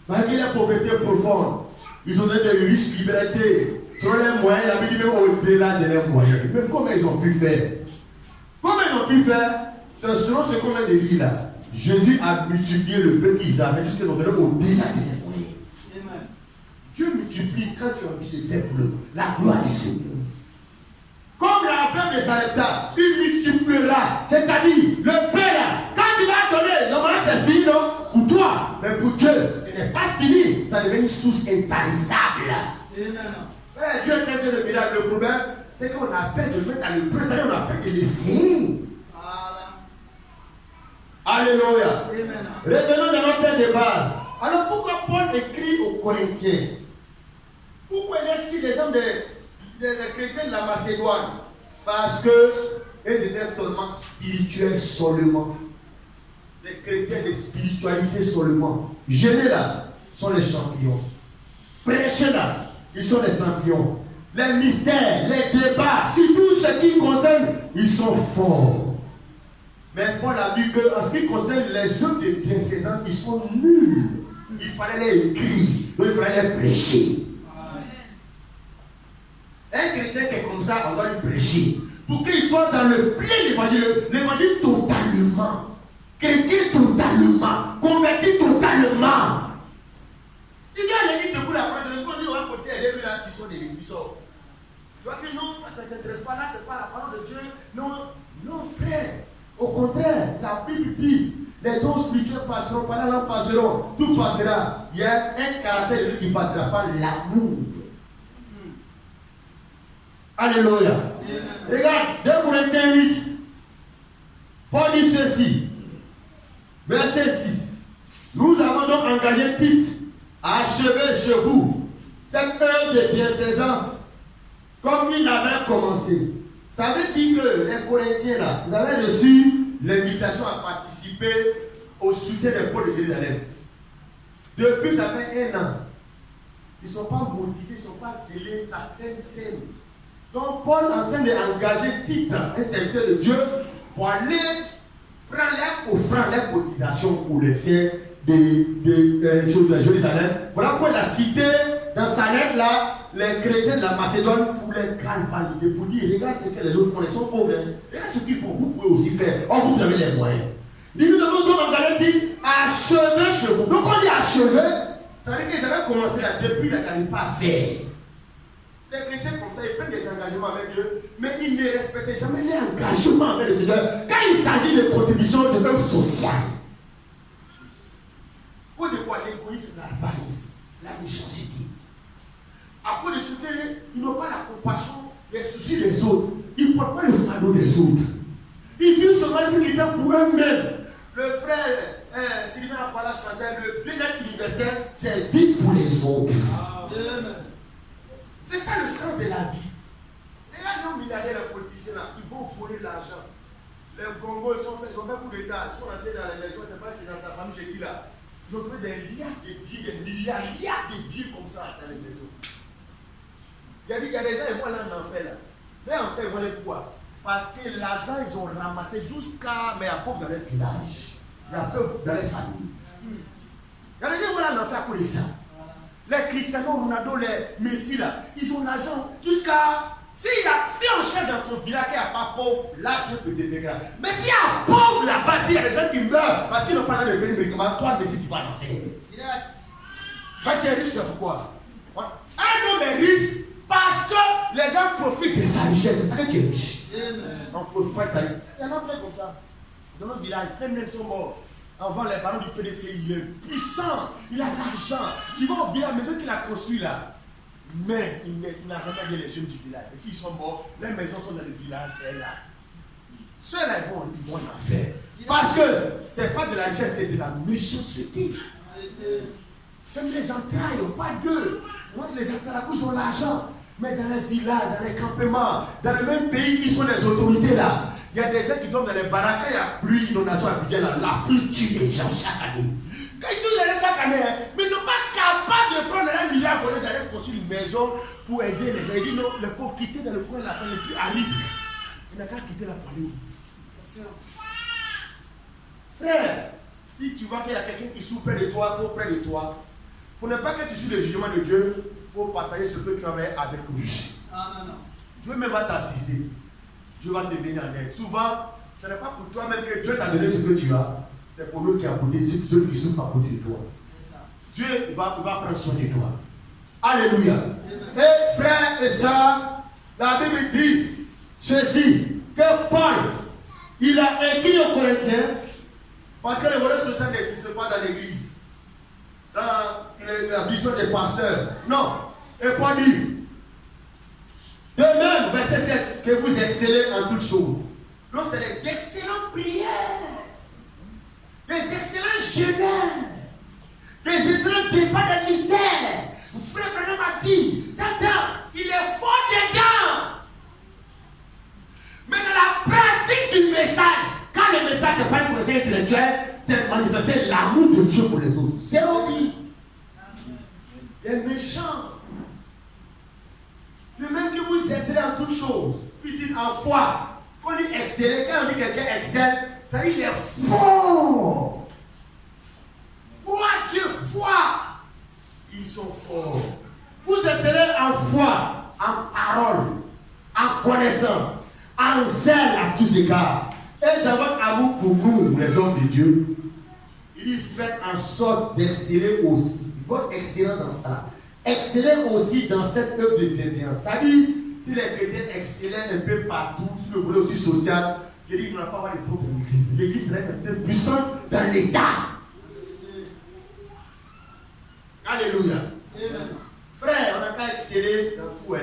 Malgré la pauvreté profonde, ils ont donné de riches libertés. Selon les moyens, la Bible dit même au-delà de leurs moyens. Mais comment ils ont pu faire? Comment ils ont pu faire? C'est selon ce qu'on vient de lire là. Jésus a multiplié le peu qu'ils avaient jusqu'à nous donner au-delà de leurs moyens. Amen. Dieu multiplie quand tu as envie de faire pour la gloire du Seigneur. Comme la femme de Sarepta, il multipliera. C'est-à-dire, le Père là, quand tu vas donner, normalement c'est fini, non? Pour toi, mais pour Dieu, ce n'est pas fini. Ça devient une source intarissable. Amen. Dieu est train de miracle. Le problème, c'est qu'on a peur de mettre à l'épreuve, c'est-à-dire on a peur de laisser. Alléluia. Revenons dans notre thème de base. Alors pourquoi Paul écrit aux Corinthiens? Pourquoi il est si les hommes des chrétiens de la Macédoine? Parce qu'ils étaient seulement spirituels seulement. Les chrétiens de spiritualité seulement. Gênés là sont les champions. Prêchés là, ils sont les champions. Les mystères, les débats, surtout ce qui concerne, ils sont forts. Mais Paul a dit qu'en ce qui concerne les œuvres de bienfaisance, ils sont nuls. il fallait les écrire, donc il fallait les prêcher. Un chrétien qui est comme ça, on doit lui prêcher. Pour qu'il soit dans le plein évangile, l'évangile totalement. Chrétien totalement, converti totalement. Il y a l'église pour la prendre, on va continuer à aider là qui sont des l'église. Tu vois que non, ça ne t'intéresse pas, là c'est pas la parole de Dieu. Non, non frère. Au contraire, la Bible dit, les dons spirituels passeront, pas la langue passeront, tout passera. Il y a un caractère de lui qui passera pas, l'amour. Alléluia. Regarde, 2 Corinthiens 8. Paul dit ceci. Verset 6. Nous avons donc engagé Tite à achever chez vous cette œuvre de bienfaisance comme il avait commencé. Ça veut dire que les Corinthiens là, vous avez reçu l'invitation à participer au soutien des pôles de Jérusalem. Depuis ça fait 1 an. Ils ne sont pas motivés, ils ne sont pas zélés, ça traîne. Donc Paul est en train d'engager Tite, un serviteur de Dieu, pour aller prendre les offrandes, les cotisations pour les siens de Jérusalem. Voilà pourquoi il a cité dans sa lettre là les chrétiens de la Macédoine pour les galvaniser, pour dire regarde ce que les autres font, ils sont pauvres. Regarde ce qu'ils font, vous pouvez aussi faire. Or vous avez les moyens. Nous avons donc engagé Tite à achever chez vous. Donc on dit achever, ça veut dire qu'ils avaient commencé là depuis, ils n'arrivent pas à faire. Les chrétiens comme ça, ils prennent des engagements avec Dieu, mais ils ne respectent jamais les engagements avec le Seigneur. Quand il s'agit de contribution de l'œuvre sociale, à cause de quoi? L'égoïsme, l'avarice, la méchanceté. À cause de ce qu'ils n'ont pas la compassion, les soucis des autres. Ils ne portent pas le fardeau des autres. Ils vivent seulement une vie pour eux-mêmes. Le frère Sylvain Apala chantait le bien-être universel, c'est vivre pour les autres. Amen. C'est ça le sens de la vie. Regarde nos milliardaires, les politiciens là, ils vont voler l'argent. Les Congos, ils ont fait coup d'État, ils sont rentrés dans les maisons, je ne sais pas si c'est dans sa famille, j'ai dit là. Ils ont trouvé des liasses de billets, des milliards, liasses de billets comme ça dans les maisons. Il y a des gens, ils vont aller en enfer là. Mais en fait, ils vont aller quoi? Parce que l'argent, ils ont ramassé jusqu'à. Mais il y a pauvre dans les villages. Il y a pauvre dans les familles. Il y a des gens qui vont aller en enfer à cause de ça. Les Cristiano Ronaldo, les Messi là, ils ont l'argent jusqu'à. Si on cherche dans ton village qu'il n'y a pas pauvre, là Dieu peut te faire grave. Mais s'il y a pauvre là-bas, il y a des gens qui meurent parce qu'ils n'ont pas de payer les médicaments, toi Messi tu vas en faire. Quand tu es riche, tu fais pourquoi? Un homme est riche parce que les gens profitent de sa richesse. C'est ça que tu es riche. On ne profite pas de sa richesse. Il y en a plein comme ça. Dans notre village, plein de sont morts. On voit les barons du PDC, il est puissant, il a l'argent. Tu vas au village, la maison qu'il a construite là. Mais il n'a jamais aidé les jeunes du village. Et puis ils sont morts, les maisons sont dans le village, c'est là. Ceux-là, ils vont en faire. Parce que ce n'est pas de la richesse, c'est de la méchanceté. Même les entrailles n'ont pas d'eux. Moi, c'est les entrailles qui ont l'argent. Mais dans les villages, dans les campements, dans le même pays qui sont les autorités là, il y a des gens qui dorment dans les baraques, il y a pluie, inondation à Abidjan là, la pluie tue les gens chaque année. Quand ils tuent les gens chaque année, mais ils ne sont pas capables de prendre 1 milliard pour aller construire une maison pour aider les gens. Ils disent non, les pauvres quitter dans le coin là, c'est le plus à risque. Il n'a qu'à quitter la palais. Frère, si tu vois qu'il y a quelqu'un qui souffre près de toi, pour ne pas que tu suives le jugement de Dieu, il faut partager ce que tu avais avec lui. Dieu même va t'assister. Dieu va te venir en aide. Souvent, ce n'est pas pour toi-même que Dieu t'a donné ce que tu as. C'est pour l'autre qui est à côté, c'est celui qui souffre à côté de toi. Dieu va prendre soin de toi. Alléluia. Et frères et sœurs, la Bible dit ceci, que Paul, il a écrit aux Corinthiens, parce que le volet social n'existe pas dans l'église. Dans la vision des pasteurs. Non. Et Paul dit, de même, verset 7, que vous excellez en toutes choses. Donc c'est des excellentes prières, des excellents jeûnes, des excellents débats de mystère. Frère Branham a dit, il est fort dedans. Mais dans la pratique du message, quand le message n'est pas une connaissance intellectuelle, c'est manifester l'amour de Dieu pour les autres. C'est horrible. Il est méchant. De même que vous excellez en toutes choses, puis en foi. Quand on dit exceller, quand on dit quelqu'un excelle, ça dit il est fort. Foi, Dieu, foi. sont forts. Vous excellerez en foi, en parole, en connaissance, en zèle à tous égards. Et dans votre amour pour nous, les hommes de Dieu, il dit faites en sorte d'exceller aussi. Votre excellence dans ça. Exceller aussi dans cette œuvre de bienveillance. Ça dit, si les chrétiens excellaient un peu partout, sur le volet aussi social, il dit qu'il n'y aura pas de problème l'église. L'église serait une puissance dans l'état. Alléluia. Amen. Frère, on n'a qu'à exceller dans tout.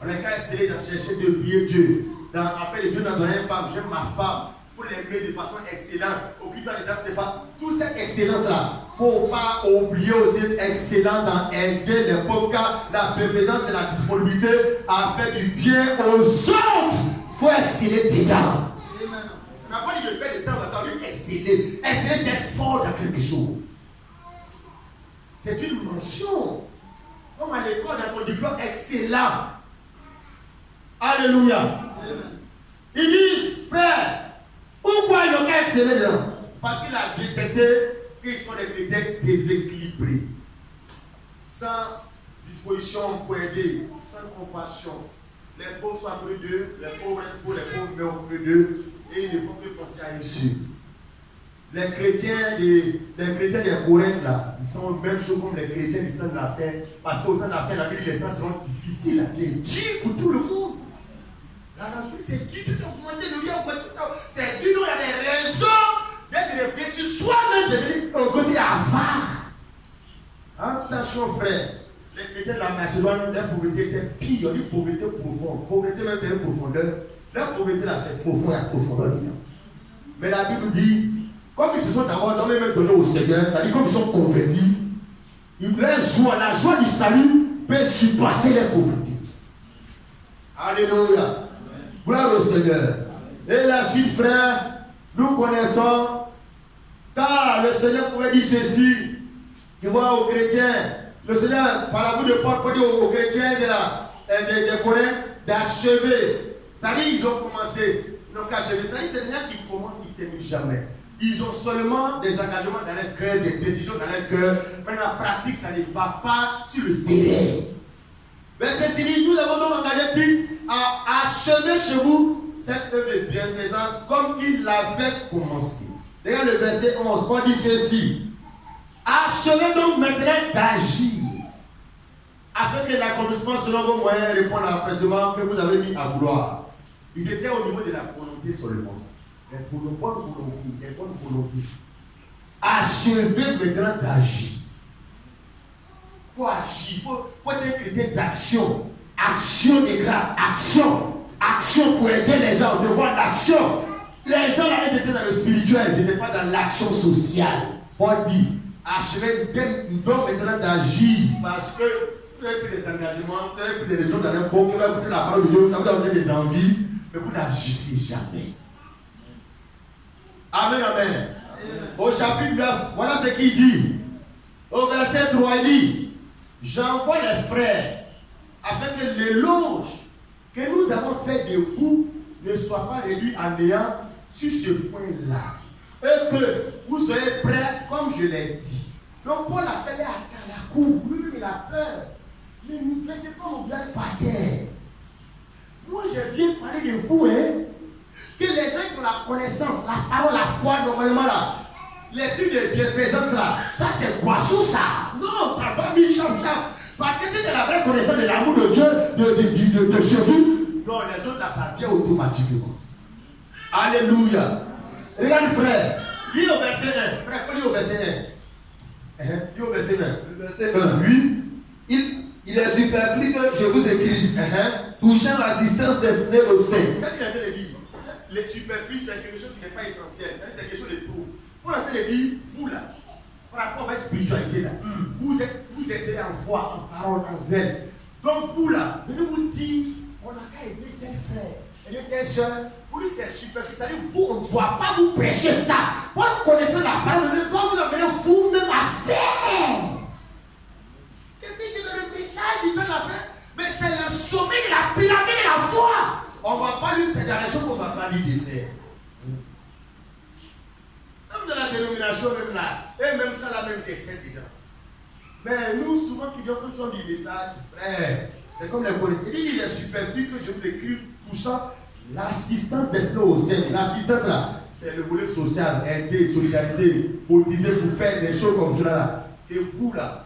On n'a qu'à exceller dans chercher de prier Dieu. Dans affaire de Dieu, dans donner une femme, j'aime ma femme. Il faut l'aimer de façon excellente. Occupe-toi des femmes. Toute cette excellence-là, il ne faut pas oublier aussi d'être excellent dans aider les pauvres, car la bienfaisance et la disponibilité à faire du bien aux autres. Il faut exceller dedans. On n'a pas dit de faire de temps en temps, mais exceller. Exceller, c'est fort dans quelque chose. C'est une mention. Comme à l'école, dans ton diplôme, excellent. Alléluia. Ils disent, frère, pourquoi ils n'ont qu'à exceller dedans? Parce qu'il a détecté qu'ils sont des chrétiens déséquilibrés, sans disposition pour aider, sans compassion. Les pauvres sont auprès d'eux, les pauvres restent pour les pauvres, mais auprès d'eux, et ils ne font que penser à Jésus. Les chrétiens des Corinthes là, ils sont la même chose comme les chrétiens du temps de la fin, parce qu'au temps de la fin, la vie, les temps seront difficiles, la vie est dure pour tout le monde. La rentrée, c'est dur, tout augmenté, le lien augmenté, c'est dur, il y a des raisons d'être déçu, soi-même devenir aussi avare. Attention frère, les chrétiens de la Macédoine, leur pauvreté était pire, une pauvreté profonde. Pauvreté même c'est une profondeur. Leur pauvreté là c'est profond, il y a profondeur dedans. Mais la Bible dit, comme ils se sont d'abord donnés même donnés au Seigneur, c'est-à-dire comme ils sont convertis, la joie du salut peut surpasser les pauvretés. Alléluia. Gloire au Seigneur. Et la suite, frère, nous connaissons, car le Seigneur pouvait dire ceci, tu vois, aux chrétiens, le Seigneur, par la bouche de Paul, peut dire aux chrétiens des Corinthiens d'achever. C'est-à-dire, ils ont commencé, ils n'ont qu'à achever. C'est-à-dire, c'est rien qui commence, ils ne terminent jamais. Ils ont seulement des engagements dans leur cœur, des décisions dans leur cœur, mais la pratique, ça ne va pas sur le terrain. Verset 6, nous avons donc engagé Tite à achever chez vous cette œuvre de bienfaisance comme il l'avait commencé. Regarde le verset 11, Paul dit ceci. Achevez donc maintenant d'agir, afin que l'accomplissement selon vos moyens réponde à l'empressement que vous avez mis à vouloir. Ils étaient au niveau de la volonté seulement. Les bonnes volontés. Achevez maintenant d'agir. Il faut agir, il faut être un chrétien d'action. Action de grâce, action pour aider les gens, devoir d'action. Les gens là, ils étaient dans le spirituel, ils n'étaient pas dans l'action sociale. Paul dit, achevez donc maintenant d'agir, parce que vous avez pris des engagements, vous avez pris des raisons dans un pot, vous avez pris la parole de Dieu, vous avez des envies, mais vous n'agissez jamais. Amen, amen. Au chapitre 9, voilà ce qu'il dit. Au verset 3, il dit, j'envoie les frères afin que l'éloge que nous avons fait de vous ne soit pas réduit à néant sur ce point-là. Et que vous soyez prêts comme je l'ai dit. Donc Paul a fait les à la cour. Lui, il a peur. Mais c'est pas mon blague par terre. Moi, j'ai bien parlé de vous, hein. Que les gens qui ont la connaissance, la parole, la foi, normalement là, les trucs de bienfaisance là, ça c'est poisson ça. Non, ça va bien cham. Parce que si tu as la vraie connaissance de l'amour de Dieu, de Jésus, non, les autres là, ça vient automatiquement. Alléluia. Regarde frère, lis au verset 1. Frère, il faut lire au verset 1. Lis au verset 1. Le verset 1. Oui, il est superflu que je vous écris, touchant l'assistance destinée au sein. Qu'est-ce qu'il a fait de dire? Les superflus, c'est quelque chose qui n'est pas essentiel. C'est quelque chose de trop. On a fait de dire, vous là, par rapport à votre spiritualité là, vous essayez en foi, en parole, en zèle. Donc vous là, venez vous dire, on n'a qu'à aider tel frère, aider telle soeur. Pour lui c'est superflu. C'est-à-dire, vous, on ne doit pas vous prêcher ça. Vous connaissez la parole de Dieu, quand vous avez vous-même à faire. Quelqu'un qui donne le message, il donne la fin. Mais c'est le sommet de la pyramide de la foi. On ne va pas lui, c'est dans les choses qu'on ne va pas lui défaire. Même dans la dénomination, même là, et même ça, là, même c'est dedans. Mais nous, souvent, qui disons que nous sommes des messages, frère, c'est comme les politiques. Il est superflu que je vous écrive tout ça. L'assistante destinée au Seigneur, l'assistante là, c'est le volet social, aider, solidarité, cotiser pour faire des choses comme cela là. Et vous là,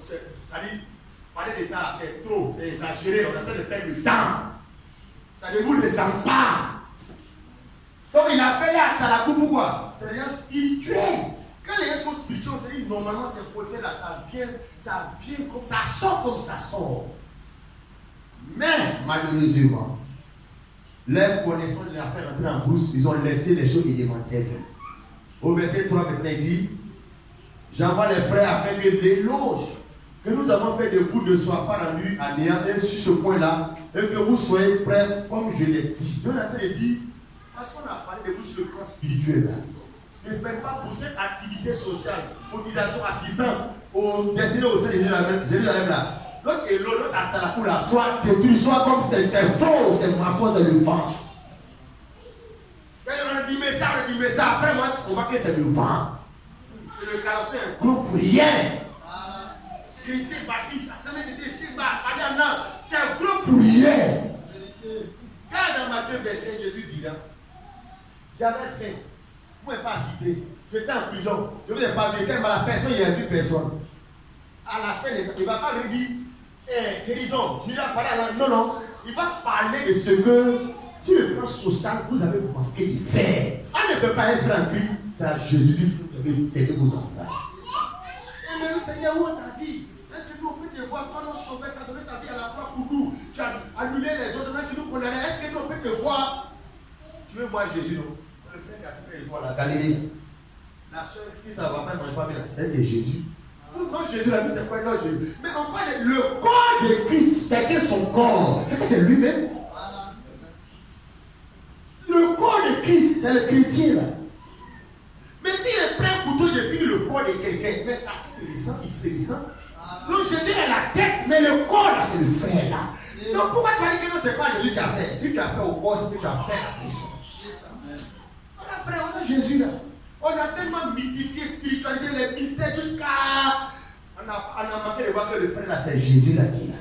c'est-à-dire, parler de ça, c'est trop, c'est exagéré, on a besoin de perdre du temps. Ça ne vous descend pas. Donc il a fait là à la coupe pourquoi? C'est rien spirituel. Quand les gens sont spirituels, on se dit normalement ces côtés là, ça vient comme ça sort comme ça sort. Mais malheureusement, leur connaissance de l'affaire rentrer en brousse, ils ont laissé les choses élémentaires. Au verset 3 maintenant il dit, j'envoie les frères afin que l'éloge que nous avons fait de vous ne soit pas rendu à néant et sur ce point-là, et que vous soyez prêts comme je l'ai dit. Donc, on a dit, parce qu'on a parlé de vous sur le plan spirituel, ne faites pas pour cette activité sociale, cotisation, assistance, au destiné au sein de Jérusalem là. Donc, et l'autre à la soit détruit, soit comme c'est faux, c'est mensonge, c'est le vent. On dit mais ça, après moi, on voit que c'est le vent. Le carrosse est un gros pour rien. Chrétien, baptiste, ça s'amène de destin, c'est un gros pour rien. Car dans Matthieu verset, Jésus dit là, j'avais faim, vous ne pouvez pas citer, j'étais en prison, je ne vous ai pas vu, la personne, il n'y a plus personne. À la fin, il ne va pas me dire, guérison, il va parler non, il va parler de ce que, sur le plan social, vous avez manqué de faire. On ne fait pas un frère en Christ, c'est à Jésus-Christ que vous avez fait vos enfants. Et mais le Seigneur, où est ta vie? Est-ce que nous, on peut te voir, toi, notre sauveur, tu as donné ta vie à la croix pour nous, tu as annulé les autres qui nous condamnaient, est-ce que nous, on peut te voir? Tu veux voir Jésus, non? C'est le frère qui a cité les voix à la Galilée. La soeur, est-ce que ça ne va pas manger pas bien? C'est de Jésus. Non, Jésus, la vie, c'est quoi? Non, Jésus. Mais on parle de le corps de Christ, c'est son corps. C'est lui-même. Le corps de Christ, c'est le chrétien là. Mais s'il est prêt pour tout depuis le corps de quelqu'un, mais ça il le sent, il se sent. Donc Jésus est la tête, mais le corps là, c'est le frère là. Donc pourquoi tu as dit que non, c'est pas Jésus qui a fait? Si tu as fait au corps, c'est que tu as fait à Christ. On a frère, on a Jésus là. On a tellement mystifié, spiritualisé les mystères jusqu'à. On a manqué de voir que le frère là, c'est Jésus là qui est là.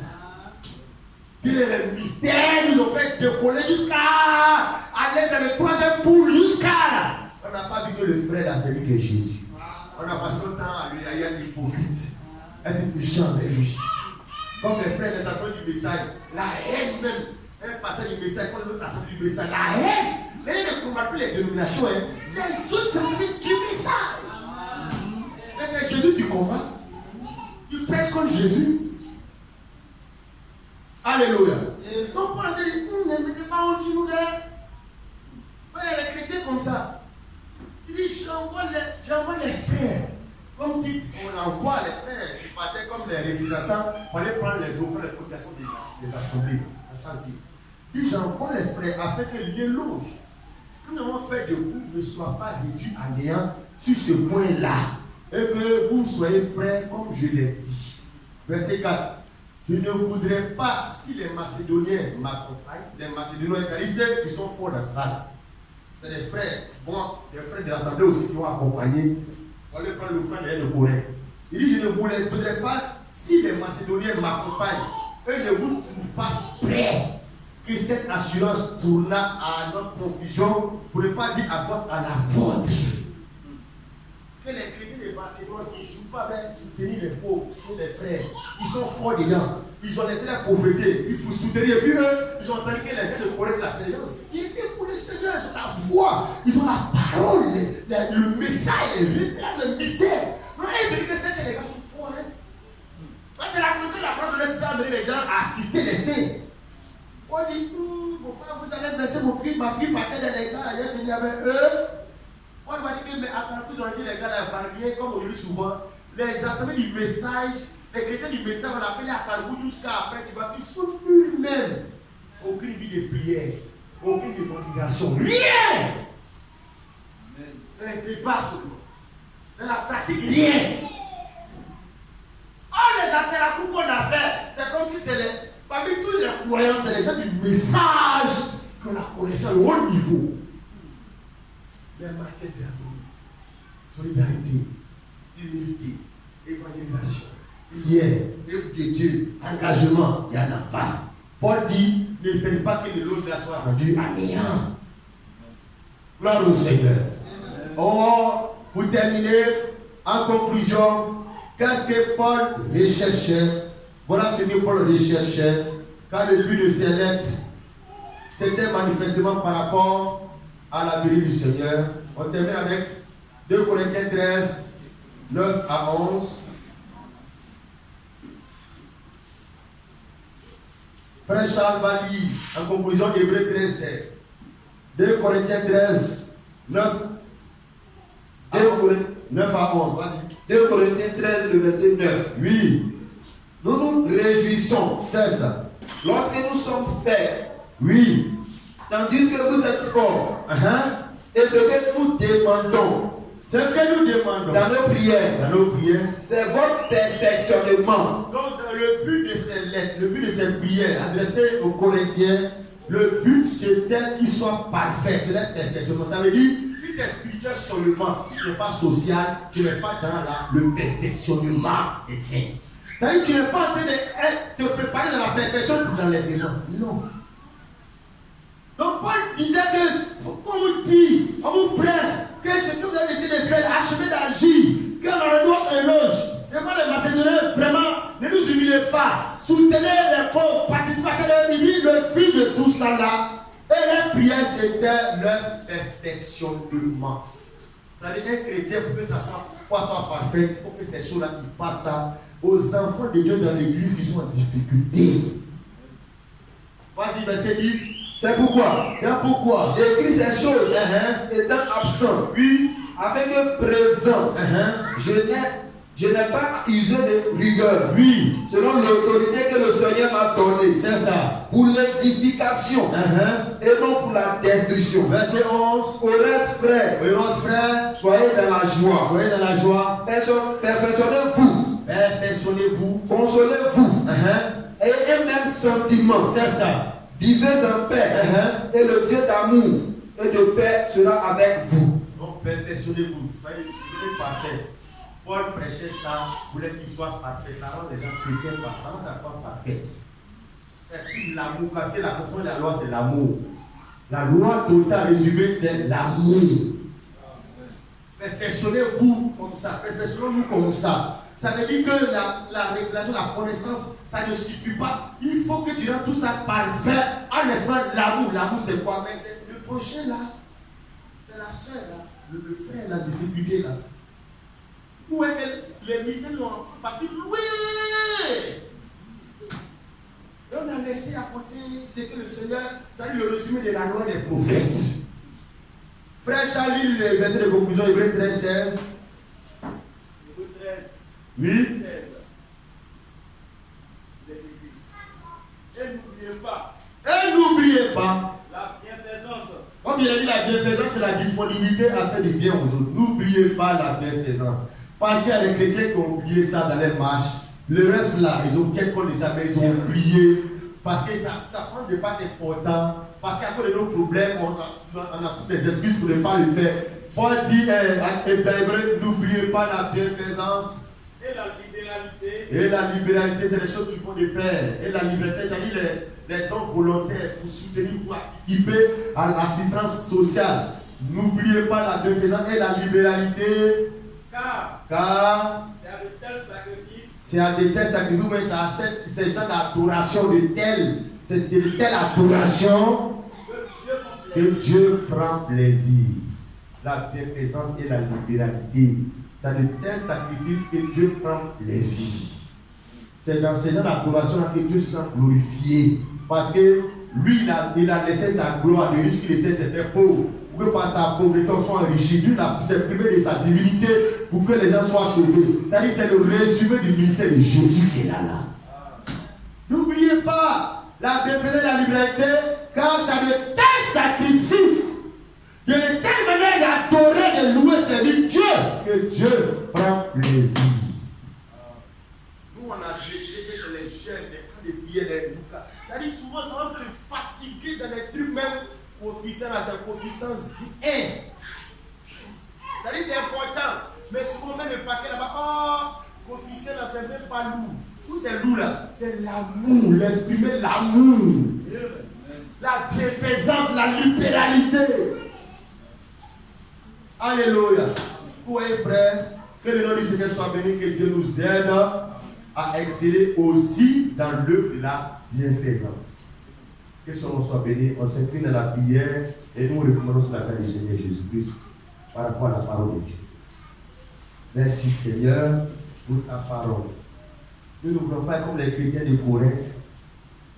Puis les mystères, ils ont fait décoller jusqu'à aller dans le troisième poule, jusqu'à là. On n'a pas vu que le frère là, c'est lui qui est Jésus. On a passé notre temps à lui, il y a des hypocrites, être méchant avec lui. Comme les frères, les assemblées du message, la haine même, un passage du message, comme l'autre assemblée du message, la haine. Mais ils ne combattent plus les dénominations, hein. Les autres assemblées du message. Mais c'est Jésus qui combat. Tu prêches contre Jésus. Alléluia. Donc, Paul a dit, ne mettez pas en dessous nous d'air. Voyez les chrétiens comme ça. Il dit, j'envoie les frères. Comme dit, on envoie les frères qui partaient comme les représentants pour aller prendre les offres, les cotisations des assemblées. Il dit, j'envoie les frères afin que l'éloge que nous avons fait de vous ne soit pas réduit à néant sur ce point-là. Et que vous soyez prêts comme je l'ai dit. Verset 4. Je ne voudrais pas, si les Macédoniens m'accompagnent, les Macédoniens qui sont forts dans ça. C'est des frères, bon, des frères de l'Assemblée aussi qui vont accompagner. On va prendre le frère de Corée. Il dit, je ne voudrais pas, si les Macédoniens m'accompagnent, eux ne vous trouvent pas prêts, que cette assurance tourna à notre confusion, pour ne pas dire à la vôtre. Que les chrétiens de Macédoine qui ne jouent pas bien soutenir les pauvres, les frères, ils sont forts dedans. Ils ont laissé la pauvreté, puis pour soutenir, et puis eux, ils ont entendu que les gens de Corée, la Seigneur, c'était pour le Seigneur, ils ont la voix, ils ont la parole, le message, le mystère. Non, ils veulent que c'est que les gars sont forts. Hein? C'est la conseil la parole de l'État d'amener les gens à assister les saints. On dit, pourquoi vous allez verser mon fils, ma fille partait dans les gars, elle est venue avec eux. On va dire que, mais après, vous aurez dit les gars, là, comme aujourd'hui souvent, les assemblées du message, les chrétiens du message, on a fait les Akarbout jusqu'à après, tu vois qu'ils sont eux-mêmes. Aucune vie de prière, aucune d'évangélisation, rien. Dans les débats seulement, dans la pratique, rien. Oh, les Akarbout qu'on a fait, c'est comme si c'était les. Parmi tous les croyants, c'est les gens du message qu'on a connaissé à haut niveau. Les matières de l'amour, solidarité, humilité, évangélisation. prière, œuvre de Dieu, engagement, il n'y en a pas. Paul dit, ne faites pas que l'eau soit rendue à néant. Gloire au Seigneur. Oh, pour terminer, en conclusion, qu'est-ce que Paul recherchait? Voilà ce que Paul recherchait. Quand le but de ces lettres, c'était manifestement par rapport à la venue du Seigneur. On termine avec 2 Corinthiens 13, 9 à 11. Frère Charles va lire en conclusion Hébreux 13, 16. 2 Corinthiens 13, 9 à 11. Vas-y. 2 Corinthiens 13, le verset 9. Oui. Nous nous réjouissons, C'est ça. lorsque nous sommes faibles, Oui. tandis que vous êtes forts. Uh-huh. Et ce que nous demandons Ce que nous demandons dans nos prières, c'est votre perfectionnement. Donc, le but de ces lettres, le but de ces prières adressées aux Corinthiens, le but c'était qu'ils soient parfaits, c'est leur perfectionnement. Ça veut dire, si tu es spirituel seulement, tu n'es pas social, tu n'es pas dans le perfectionnement des saints. C'est-à-dire que tu n'es pas en train de te préparer dans la perfection pour dans l'événement. Non. Donc Paul disait que, qu'on vous dit, on vous prêche, que ce que vous avez décidé de faire, achevez d'agir, que l'on doit éloge. Et moi les Macédoniens, vraiment, ne nous humiliez pas. Soutenez les pauvres, participez à leur vie, le but de tout cela là. Et les prières, c'était leur perfectionnement. Ça veut dire qu'un chrétien, pour que ça soit parfait, il faut que ces choses-là, ils fassent ça aux enfants de Dieu dans l'église qui sont en difficulté. Vas-y, verset 10. C'est pourquoi J'écris ces choses étant absent, oui, afin que présent, je n'ai pas usé de rigueur, oui, selon l'autorité que le Seigneur m'a donnée, c'est ça, pour l'édification et non pour la destruction. Verset 11. Au reste, frères, soyez dans la joie, perfectionnez-vous, consolez-vous, ayez un même sentiment, C'est ça. vivez en paix, et le Dieu d'amour et de paix sera avec vous. Donc, perfectionnez-vous. Soyez parfaits. Paul prêchait ça, voulait qu'il soit parfait. Ça rend les gens chrétiens parfaits. Ça rend la femme parfaite. C'est ce l'amour, parce que la fonction de la loi, c'est l'amour. La loi totale résumée, c'est l'amour. Perfectionnez-vous comme ça. Perfectionnez-nous comme ça. Ça veut dire que la révélation, la connaissance, ça ne suffit pas. Il faut que tu rendes tout ça parfait en espérant l'amour. L'amour, c'est quoi? Mais c'est le prochain là. C'est la soeur là. Le frère, la difficulté là. Où est que les mystères ont parti loin? Et on a laissé à côté ce que le Seigneur, c'est-à-dire le résumé de la loi des prophètes. Frère Charlie, le verset de conclusion, Hébreux 13, 16. Hébreux 13. Oui. 16. Et n'oubliez pas la bienfaisance. Comme il a dit, la bienfaisance, c'est la disponibilité à faire du bien aux autres. N'oubliez pas la bienfaisance. Parce qu'il y a des chrétiens qui ont oublié ça dans les marches. Le reste là, ils ont quelque chose de ça, mais ils ont oublié. Parce que ça prend des pas important. Parce qu'à cause de nos problèmes, on a toutes les excuses pour ne pas le faire. Paul dit à Hébreux, n'oubliez pas la bienfaisance. Et la libéralité. Et la libéralité, c'est les choses qui font des pères. Et la liberté, c'est-à-dire les dons volontaires pour soutenir, pour participer à l'assistance sociale. N'oubliez pas la bienfaisance et la libéralité. Car c'est à de tels sacrifices. C'est à de tels sacrifices, mais c'est ce genre d'adoration, de telle adoration que Dieu prend plaisir. La bienfaisance et la libéralité. C'est de tels sacrifices que Dieu prend plaisir. C'est dans ce genre d'adoration que Dieu se sent glorifié. Parce que lui, il a laissé sa gloire, le riche qu'il était, c'était pauvre. Pour que par sa pauvreté, on soit enrichi. Dieu s'est privé de sa divinité pour que les gens soient sauvés. C'est-à-dire c'est le résumé du ministère de Jésus qui est là. N'oubliez pas la bienfaisance et la liberté, car c'est de tels sacrifices, de telle manière d'adorer, de louer, servir Dieu, que Dieu prend plaisir. Nous, on a décidé que c'est les jeunes, les cas de prière, les lucas. C'est-à-dire souvent, ça va te fatiguer dans les trucs même. Coefficient là, c'est coefficient 1. C'est-à-dire c'est important. Mais souvent, même le paquet là-bas, Coefficient là, c'est même pas lourd. Où c'est lourd là? C'est l'amour, l'exprimer l'amour, la bienfaisance, la libéralité. Alléluia. Vous voyez, frère, que le nom du Seigneur soit béni, que Dieu nous aide à exceller aussi dans l'œuvre de la bienfaisance. Que son nom soit béni. On s'incline à la prière et nous recommandons sur la table du Seigneur Jésus-Christ par rapport à la parole de Dieu. Merci Seigneur pour ta parole. Nous ne voulons pas être comme les chrétiens de Corinthe.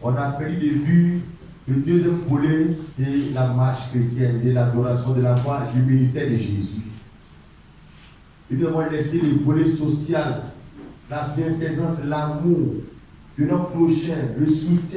On a perdu de vue le deuxième volet de la marche chrétienne, de l'adoration, de la foi, du ministère de Jésus. Nous devons laisser le volet social, la bienfaisance, l'amour de nos prochains, le soutien.